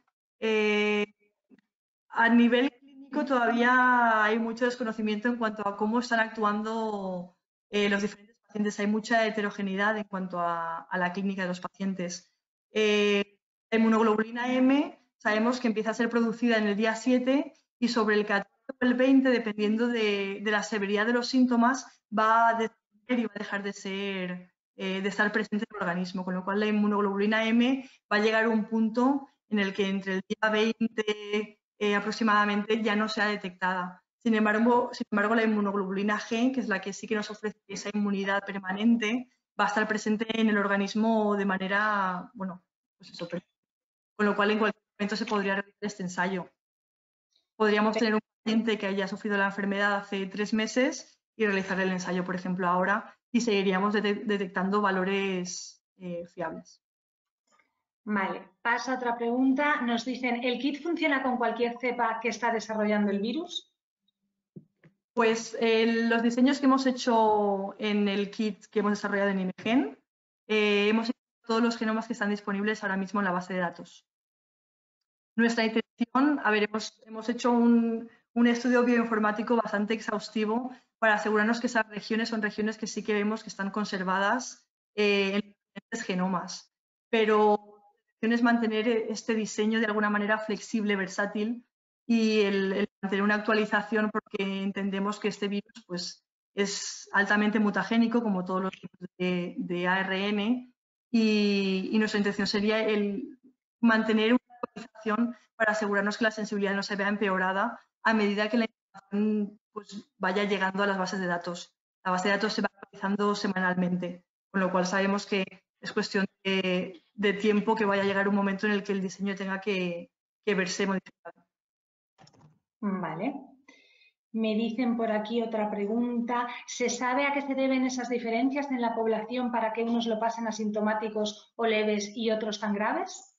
A nivel clínico todavía hay mucho desconocimiento en cuanto a cómo están actuando los diferentes pacientes. Hay mucha heterogeneidad en cuanto a la clínica de los pacientes. La inmunoglobulina M sabemos que empieza a ser producida en el día 7 y sobre el 14 o el 20, dependiendo de la severidad de los síntomas, va a dejar de ser, de estar presente en el organismo, con lo cual la inmunoglobulina M va a llegar a un punto en el que entre el día 20 aproximadamente ya no sea detectada. Sin embargo, la inmunoglobulina G, que es la que sí que nos ofrece esa inmunidad permanente, va a estar presente en el organismo de manera, bueno, pues eso, con lo cual en cualquier momento se podría realizar este ensayo. Podríamos tener un paciente que haya sufrido la enfermedad hace 3 meses y realizar el ensayo, por ejemplo, ahora, y seguiríamos detectando valores fiables. Vale, pasa otra pregunta. Nos dicen, ¿el kit funciona con cualquier cepa que está desarrollando el virus? Pues los diseños que hemos hecho en el kit que hemos desarrollado en Imagen, hemos hecho todos los genomas que están disponibles ahora mismo en la base de datos. Nuestra intención, a ver, hemos hecho un estudio bioinformático bastante exhaustivo para asegurarnos que esas regiones son regiones que sí que vemos que están conservadas en diferentes genomas. Pero la intención es mantener este diseño de alguna manera flexible, versátil, y el mantener una actualización porque entendemos que este virus pues, es altamente mutagénico, como todos los virus de ARN, y nuestra intención sería el mantener una actualización para asegurarnos que la sensibilidad no se vea empeorada a medida que la información pues, vaya llegando a las bases de datos. La base de datos se va actualizando semanalmente, con lo cual sabemos que es cuestión de tiempo que vaya a llegar un momento en el que el diseño tenga que verse modificado. Vale. Me dicen por aquí otra pregunta. ¿Se sabe a qué se deben esas diferencias en la población para que unos lo pasen asintomáticos o leves y otros tan graves?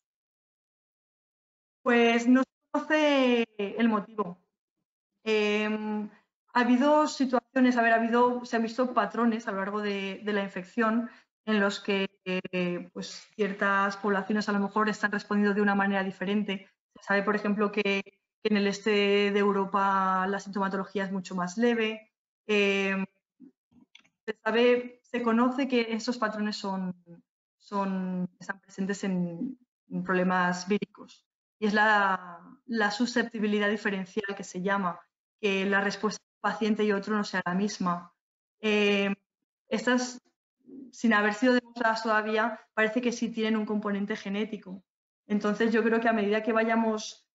Pues no se conoce el motivo. Ha habido situaciones, se han visto patrones a lo largo de la infección en los que pues, ciertas poblaciones a lo mejor están respondiendo de una manera diferente. Se sabe, por ejemplo, que en el este de Europa la sintomatología es mucho más leve. Se conoce que estos patrones están presentes en problemas víricos. Y es la susceptibilidad diferencial que se llama, que la respuesta de un paciente y otro no sea la misma. Estas, sin haber sido demostradas todavía, parece que sí tienen un componente genético. Entonces, yo creo que a medida que vayamos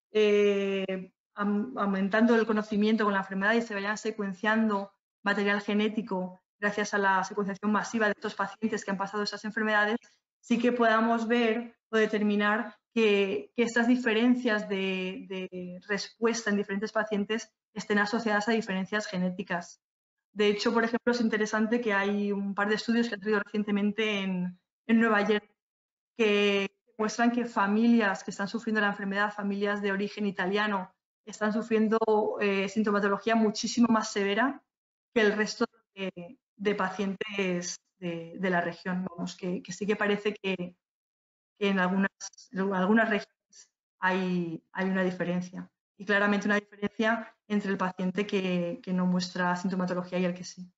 aumentando el conocimiento con la enfermedad y se vayan secuenciando material genético gracias a la secuenciación masiva de estos pacientes que han pasado esas enfermedades, sí que podamos ver o determinar que estas diferencias de respuesta en diferentes pacientes estén asociadas a diferencias genéticas. De hecho, por ejemplo, es interesante que hay un par de estudios que han salido recientemente en Nueva York que muestran que familias que están sufriendo la enfermedad, familias de origen italiano, están sufriendo sintomatología muchísimo más severa que el resto de pacientes de la región. Vamos, que sí que parece que en algunas regiones hay una diferencia. Y claramente una diferencia entre el paciente que no muestra sintomatología y el que sí.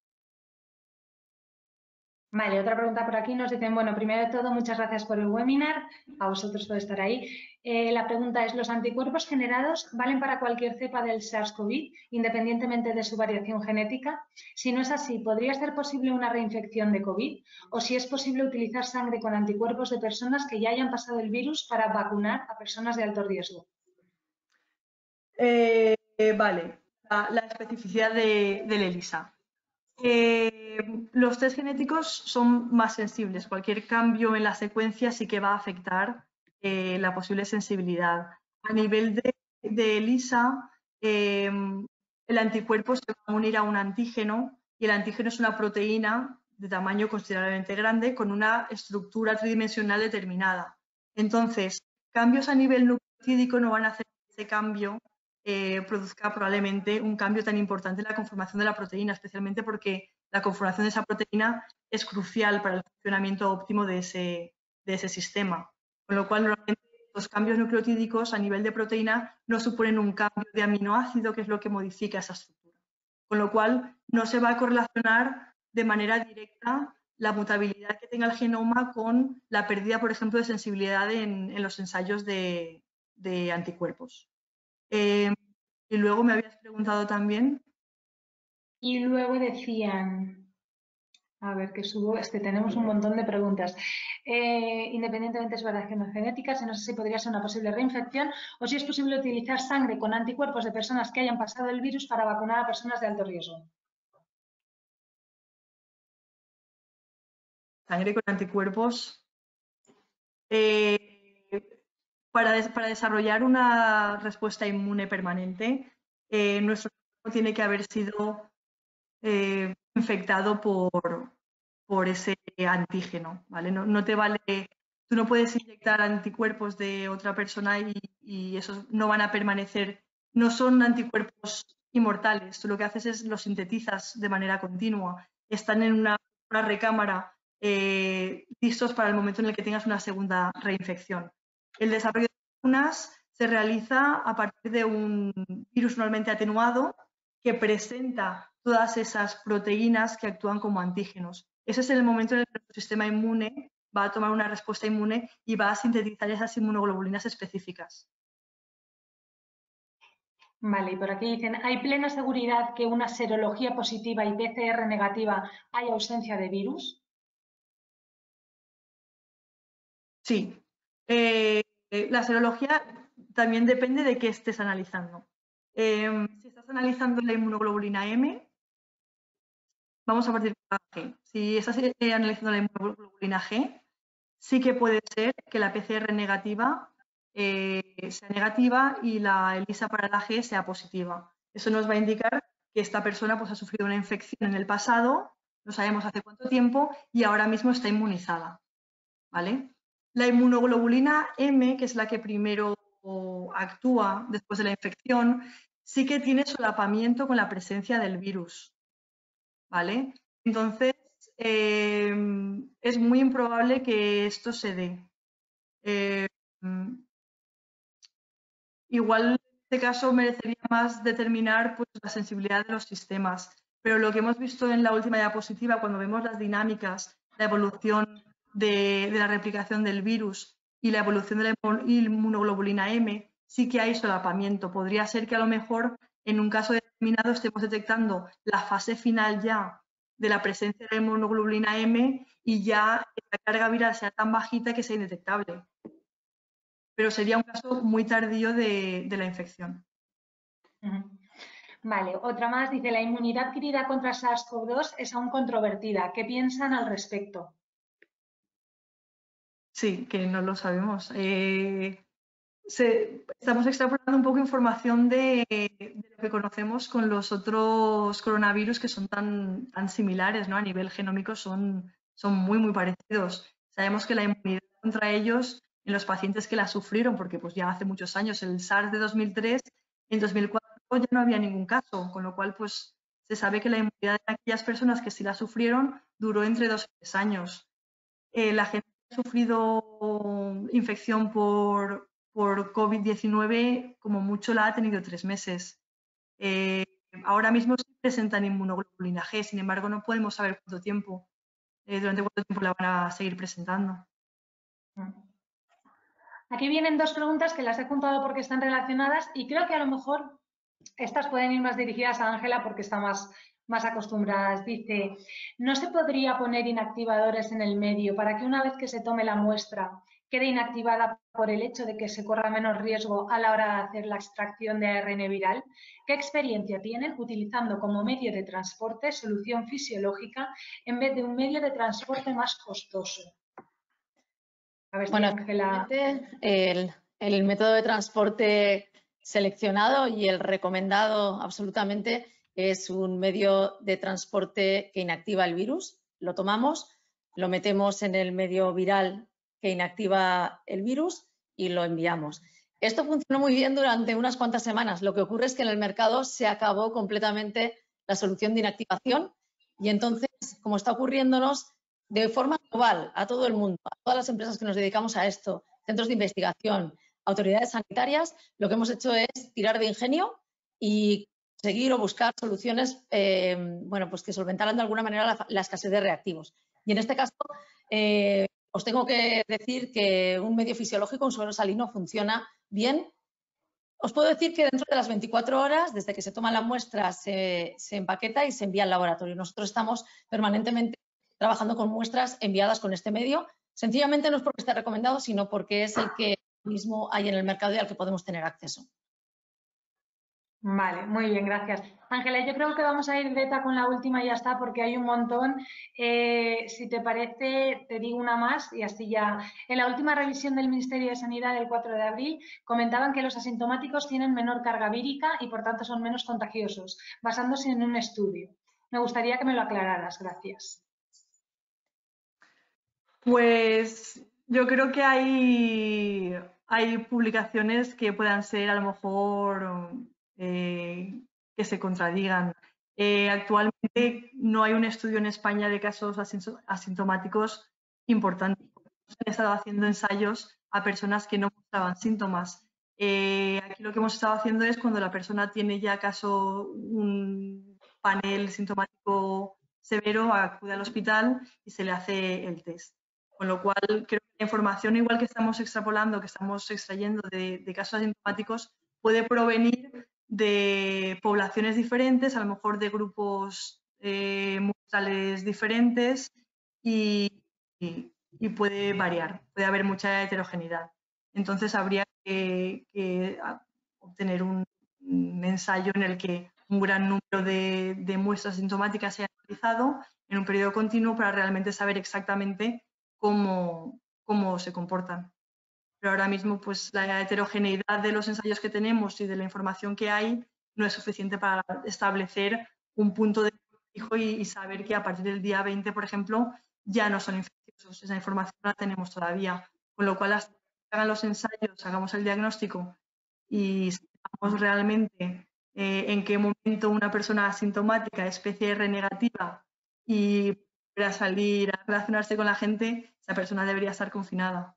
Vale, otra pregunta por aquí. Nos dicen, bueno, primero de todo, muchas gracias por el webinar, a vosotros por estar ahí. La pregunta es, ¿los anticuerpos generados valen para cualquier cepa del SARS-CoV, independientemente de su variación genética? Si no es así, ¿podría ser posible una reinfección de COVID? ¿O si es posible utilizar sangre con anticuerpos de personas que ya hayan pasado el virus para vacunar a personas de alto riesgo? Vale, la especificidad del ELISA. Los test genéticos son más sensibles. Cualquier cambio en la secuencia sí que va a afectar la posible sensibilidad. A nivel de ELISA, el anticuerpo se va a unir a un antígeno y el antígeno es una proteína de tamaño considerablemente grande con una estructura tridimensional determinada. Entonces, cambios a nivel nucleotídico no van a hacer que ese cambio produzca probablemente un cambio tan importante en la conformación de la proteína, especialmente porque la conformación de esa proteína es crucial para el funcionamiento óptimo de ese sistema. Con lo cual, normalmente los cambios nucleotídicos a nivel de proteína no suponen un cambio de aminoácido, que es lo que modifica esa estructura. Con lo cual, no se va a correlacionar de manera directa la mutabilidad que tenga el genoma con la pérdida, por ejemplo, de sensibilidad en los ensayos de anticuerpos. Y luego me habías preguntado también. Y luego decían, a ver qué subo, es que tenemos un montón de preguntas. Independientemente de su variación genética, no sé si podría ser una posible reinfección o si es posible utilizar sangre con anticuerpos de personas que hayan pasado el virus para vacunar a personas de alto riesgo. Sangre con anticuerpos. Para desarrollar una respuesta inmune permanente, nuestro cuerpo tiene que haber sido infectado por ese antígeno, ¿vale? No te vale, tú no puedes inyectar anticuerpos de otra persona y esos no van a permanecer, no son anticuerpos inmortales, tú lo que haces es los sintetizas de manera continua, están en una recámara listos para el momento en el que tengas una segunda reinfección. El desarrollo de vacunas se realiza a partir de un virus normalmente atenuado que presenta todas esas proteínas que actúan como antígenos. Ese es el momento en el que el sistema inmune va a tomar una respuesta inmune y va a sintetizar esas inmunoglobulinas específicas. Vale, y por aquí dicen, ¿hay plena seguridad que una serología positiva y PCR negativa hay ausencia de virus? Sí. La serología también depende de qué estés analizando. Si estás analizando la inmunoglobulina M, vamos a partir de la G. Si estás analizando la inmunoglobulina G, sí que puede ser que la PCR negativa sea negativa y la ELISA para la G sea positiva. Eso nos va a indicar que esta persona pues, ha sufrido una infección en el pasado, no sabemos hace cuánto tiempo, y ahora mismo está inmunizada. ¿Vale? La inmunoglobulina M, que es la que primero actúa después de la infección, sí que tiene solapamiento con la presencia del virus. ¿Vale? Entonces, es muy improbable que esto se dé. Igual en este caso merecería más determinar pues, la sensibilidad de los sistemas, pero lo que hemos visto en la última diapositiva, cuando vemos las dinámicas, la evolución de la replicación del virus y la evolución de la inmunoglobulina M, sí que hay solapamiento. Podría ser que a lo mejor en un caso determinado estemos detectando la fase final ya de la presencia de la inmunoglobulina M y ya la carga viral sea tan bajita que sea indetectable. Pero sería un caso muy tardío de la infección. Vale, otra más dice, la inmunidad adquirida contra SARS-CoV-2 es aún controvertida. ¿Qué piensan al respecto? Sí, que no lo sabemos. Estamos extrapolando un poco información de lo que conocemos con los otros coronavirus que son tan similares, ¿no? A nivel genómico son muy, muy parecidos. Sabemos que la inmunidad contra ellos en los pacientes que la sufrieron, porque pues ya hace muchos años, el SARS de 2003, en 2004 ya no había ningún caso, con lo cual pues se sabe que la inmunidad de aquellas personas que sí la sufrieron duró entre 2 y 3 años. La gente que ha sufrido infección por COVID-19, como mucho la ha tenido 3 meses. Ahora mismo sí presentan inmunoglobulina G, sin embargo no podemos saber cuánto tiempo. durante cuánto tiempo la van a seguir presentando. Aquí vienen dos preguntas que las he juntado porque están relacionadas y creo que a lo mejor estas pueden ir más dirigidas a Ángela porque está más acostumbrada. Dice, ¿no se podría poner inactivadores en el medio para que una vez que se tome la muestra quede inactivada por el hecho de que se corra menos riesgo a la hora de hacer la extracción de ARN viral? ¿Qué experiencia tienen utilizando como medio de transporte solución fisiológica en vez de un medio de transporte más costoso? A ver si Bueno, Ángela... el método de transporte seleccionado y el recomendado absolutamente es un medio de transporte que inactiva el virus. Lo tomamos, lo metemos en el medio viral que inactiva el virus y lo enviamos. Esto funcionó muy bien durante unas cuantas semanas. Lo que ocurre es que en el mercado se acabó completamente la solución de inactivación y entonces, como está ocurriéndonos, de forma global a todo el mundo, a todas las empresas que nos dedicamos a esto, centros de investigación, autoridades sanitarias, lo que hemos hecho es tirar de ingenio y seguir o buscar soluciones bueno, pues que solventaran de alguna manera la escasez de reactivos. Y en este caso, os tengo que decir que un medio fisiológico, un suero salino, funciona bien. Os puedo decir que dentro de las 24 horas, desde que se toma la muestra, se empaqueta y se envía al laboratorio. Nosotros estamos permanentemente trabajando con muestras enviadas con este medio. Sencillamente no es porque esté recomendado, sino porque es el que mismo hay en el mercado y al que podemos tener acceso. Vale, muy bien, gracias. Ángela, yo creo que vamos a ir beta con la última y ya está, porque hay un montón. Si te parece, te digo una más y así ya. En la última revisión del Ministerio de Sanidad del 4 de abril comentaban que los asintomáticos tienen menor carga vírica y por tanto son menos contagiosos, basándose en un estudio. Me gustaría que me lo aclararas, gracias. Pues yo creo que hay publicaciones que puedan ser a lo mejor que se contradigan. Actualmente no hay un estudio en España de casos asintomáticos importantes. Se han estado haciendo ensayos a personas que no mostraban síntomas. Aquí lo que hemos estado haciendo es cuando la persona tiene ya acaso un panel sintomático severo, acude al hospital y se le hace el test. Con lo cual, creo que la información, igual que estamos extrapolando, que estamos extrayendo de casos asintomáticos, puede provenir de poblaciones diferentes, a lo mejor de grupos muestrales diferentes y puede variar, puede haber mucha heterogeneidad. Entonces, habría que obtener un ensayo en el que un gran número de muestras sintomáticas se haya analizado en un periodo continuo para realmente saber exactamente cómo se comportan. Pero ahora mismo, pues la heterogeneidad de los ensayos que tenemos y de la información que hay no es suficiente para establecer un punto de fijo y saber que a partir del día 20, por ejemplo, ya no son infecciosos. Esa información no la tenemos todavía. Con lo cual, hasta que hagan los ensayos, hagamos el diagnóstico y sepamos realmente en qué momento una persona asintomática es PCR negativa y a salir a relacionarse con la gente, esa persona debería estar confinada.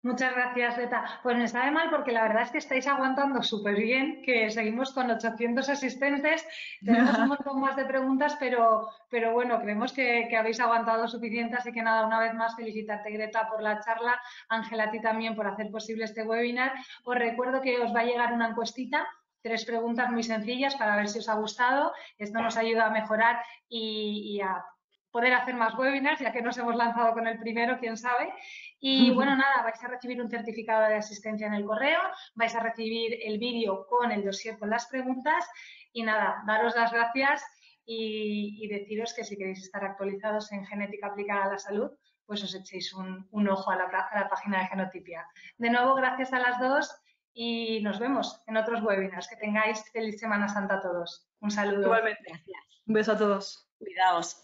Muchas gracias, Reta. Pues me sabe mal porque la verdad es que estáis aguantando súper bien, que seguimos con 800 asistentes. Tenemos un montón más de preguntas, pero bueno, creemos que habéis aguantado suficiente. Así que nada, una vez más, felicitarte, Greta, por la charla. Ángela, a ti también por hacer posible este webinar. Os recuerdo que os va a llegar una encuestita. 3 preguntas muy sencillas para ver si os ha gustado. Esto nos ayuda a mejorar y a poder hacer más webinars, ya que nos hemos lanzado con el primero, quién sabe. Y bueno, nada, vais a recibir un certificado de asistencia en el correo, vais a recibir el vídeo con el dossier con las preguntas y nada, daros las gracias y deciros que si queréis estar actualizados en genética aplicada a la salud, pues os echéis un ojo a la página de Genotipia. De nuevo, gracias a las dos y nos vemos en otros webinars. Que tengáis feliz Semana Santa a todos. Un saludo. Igualmente. Gracias. Un beso a todos. Cuidaos.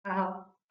Chao.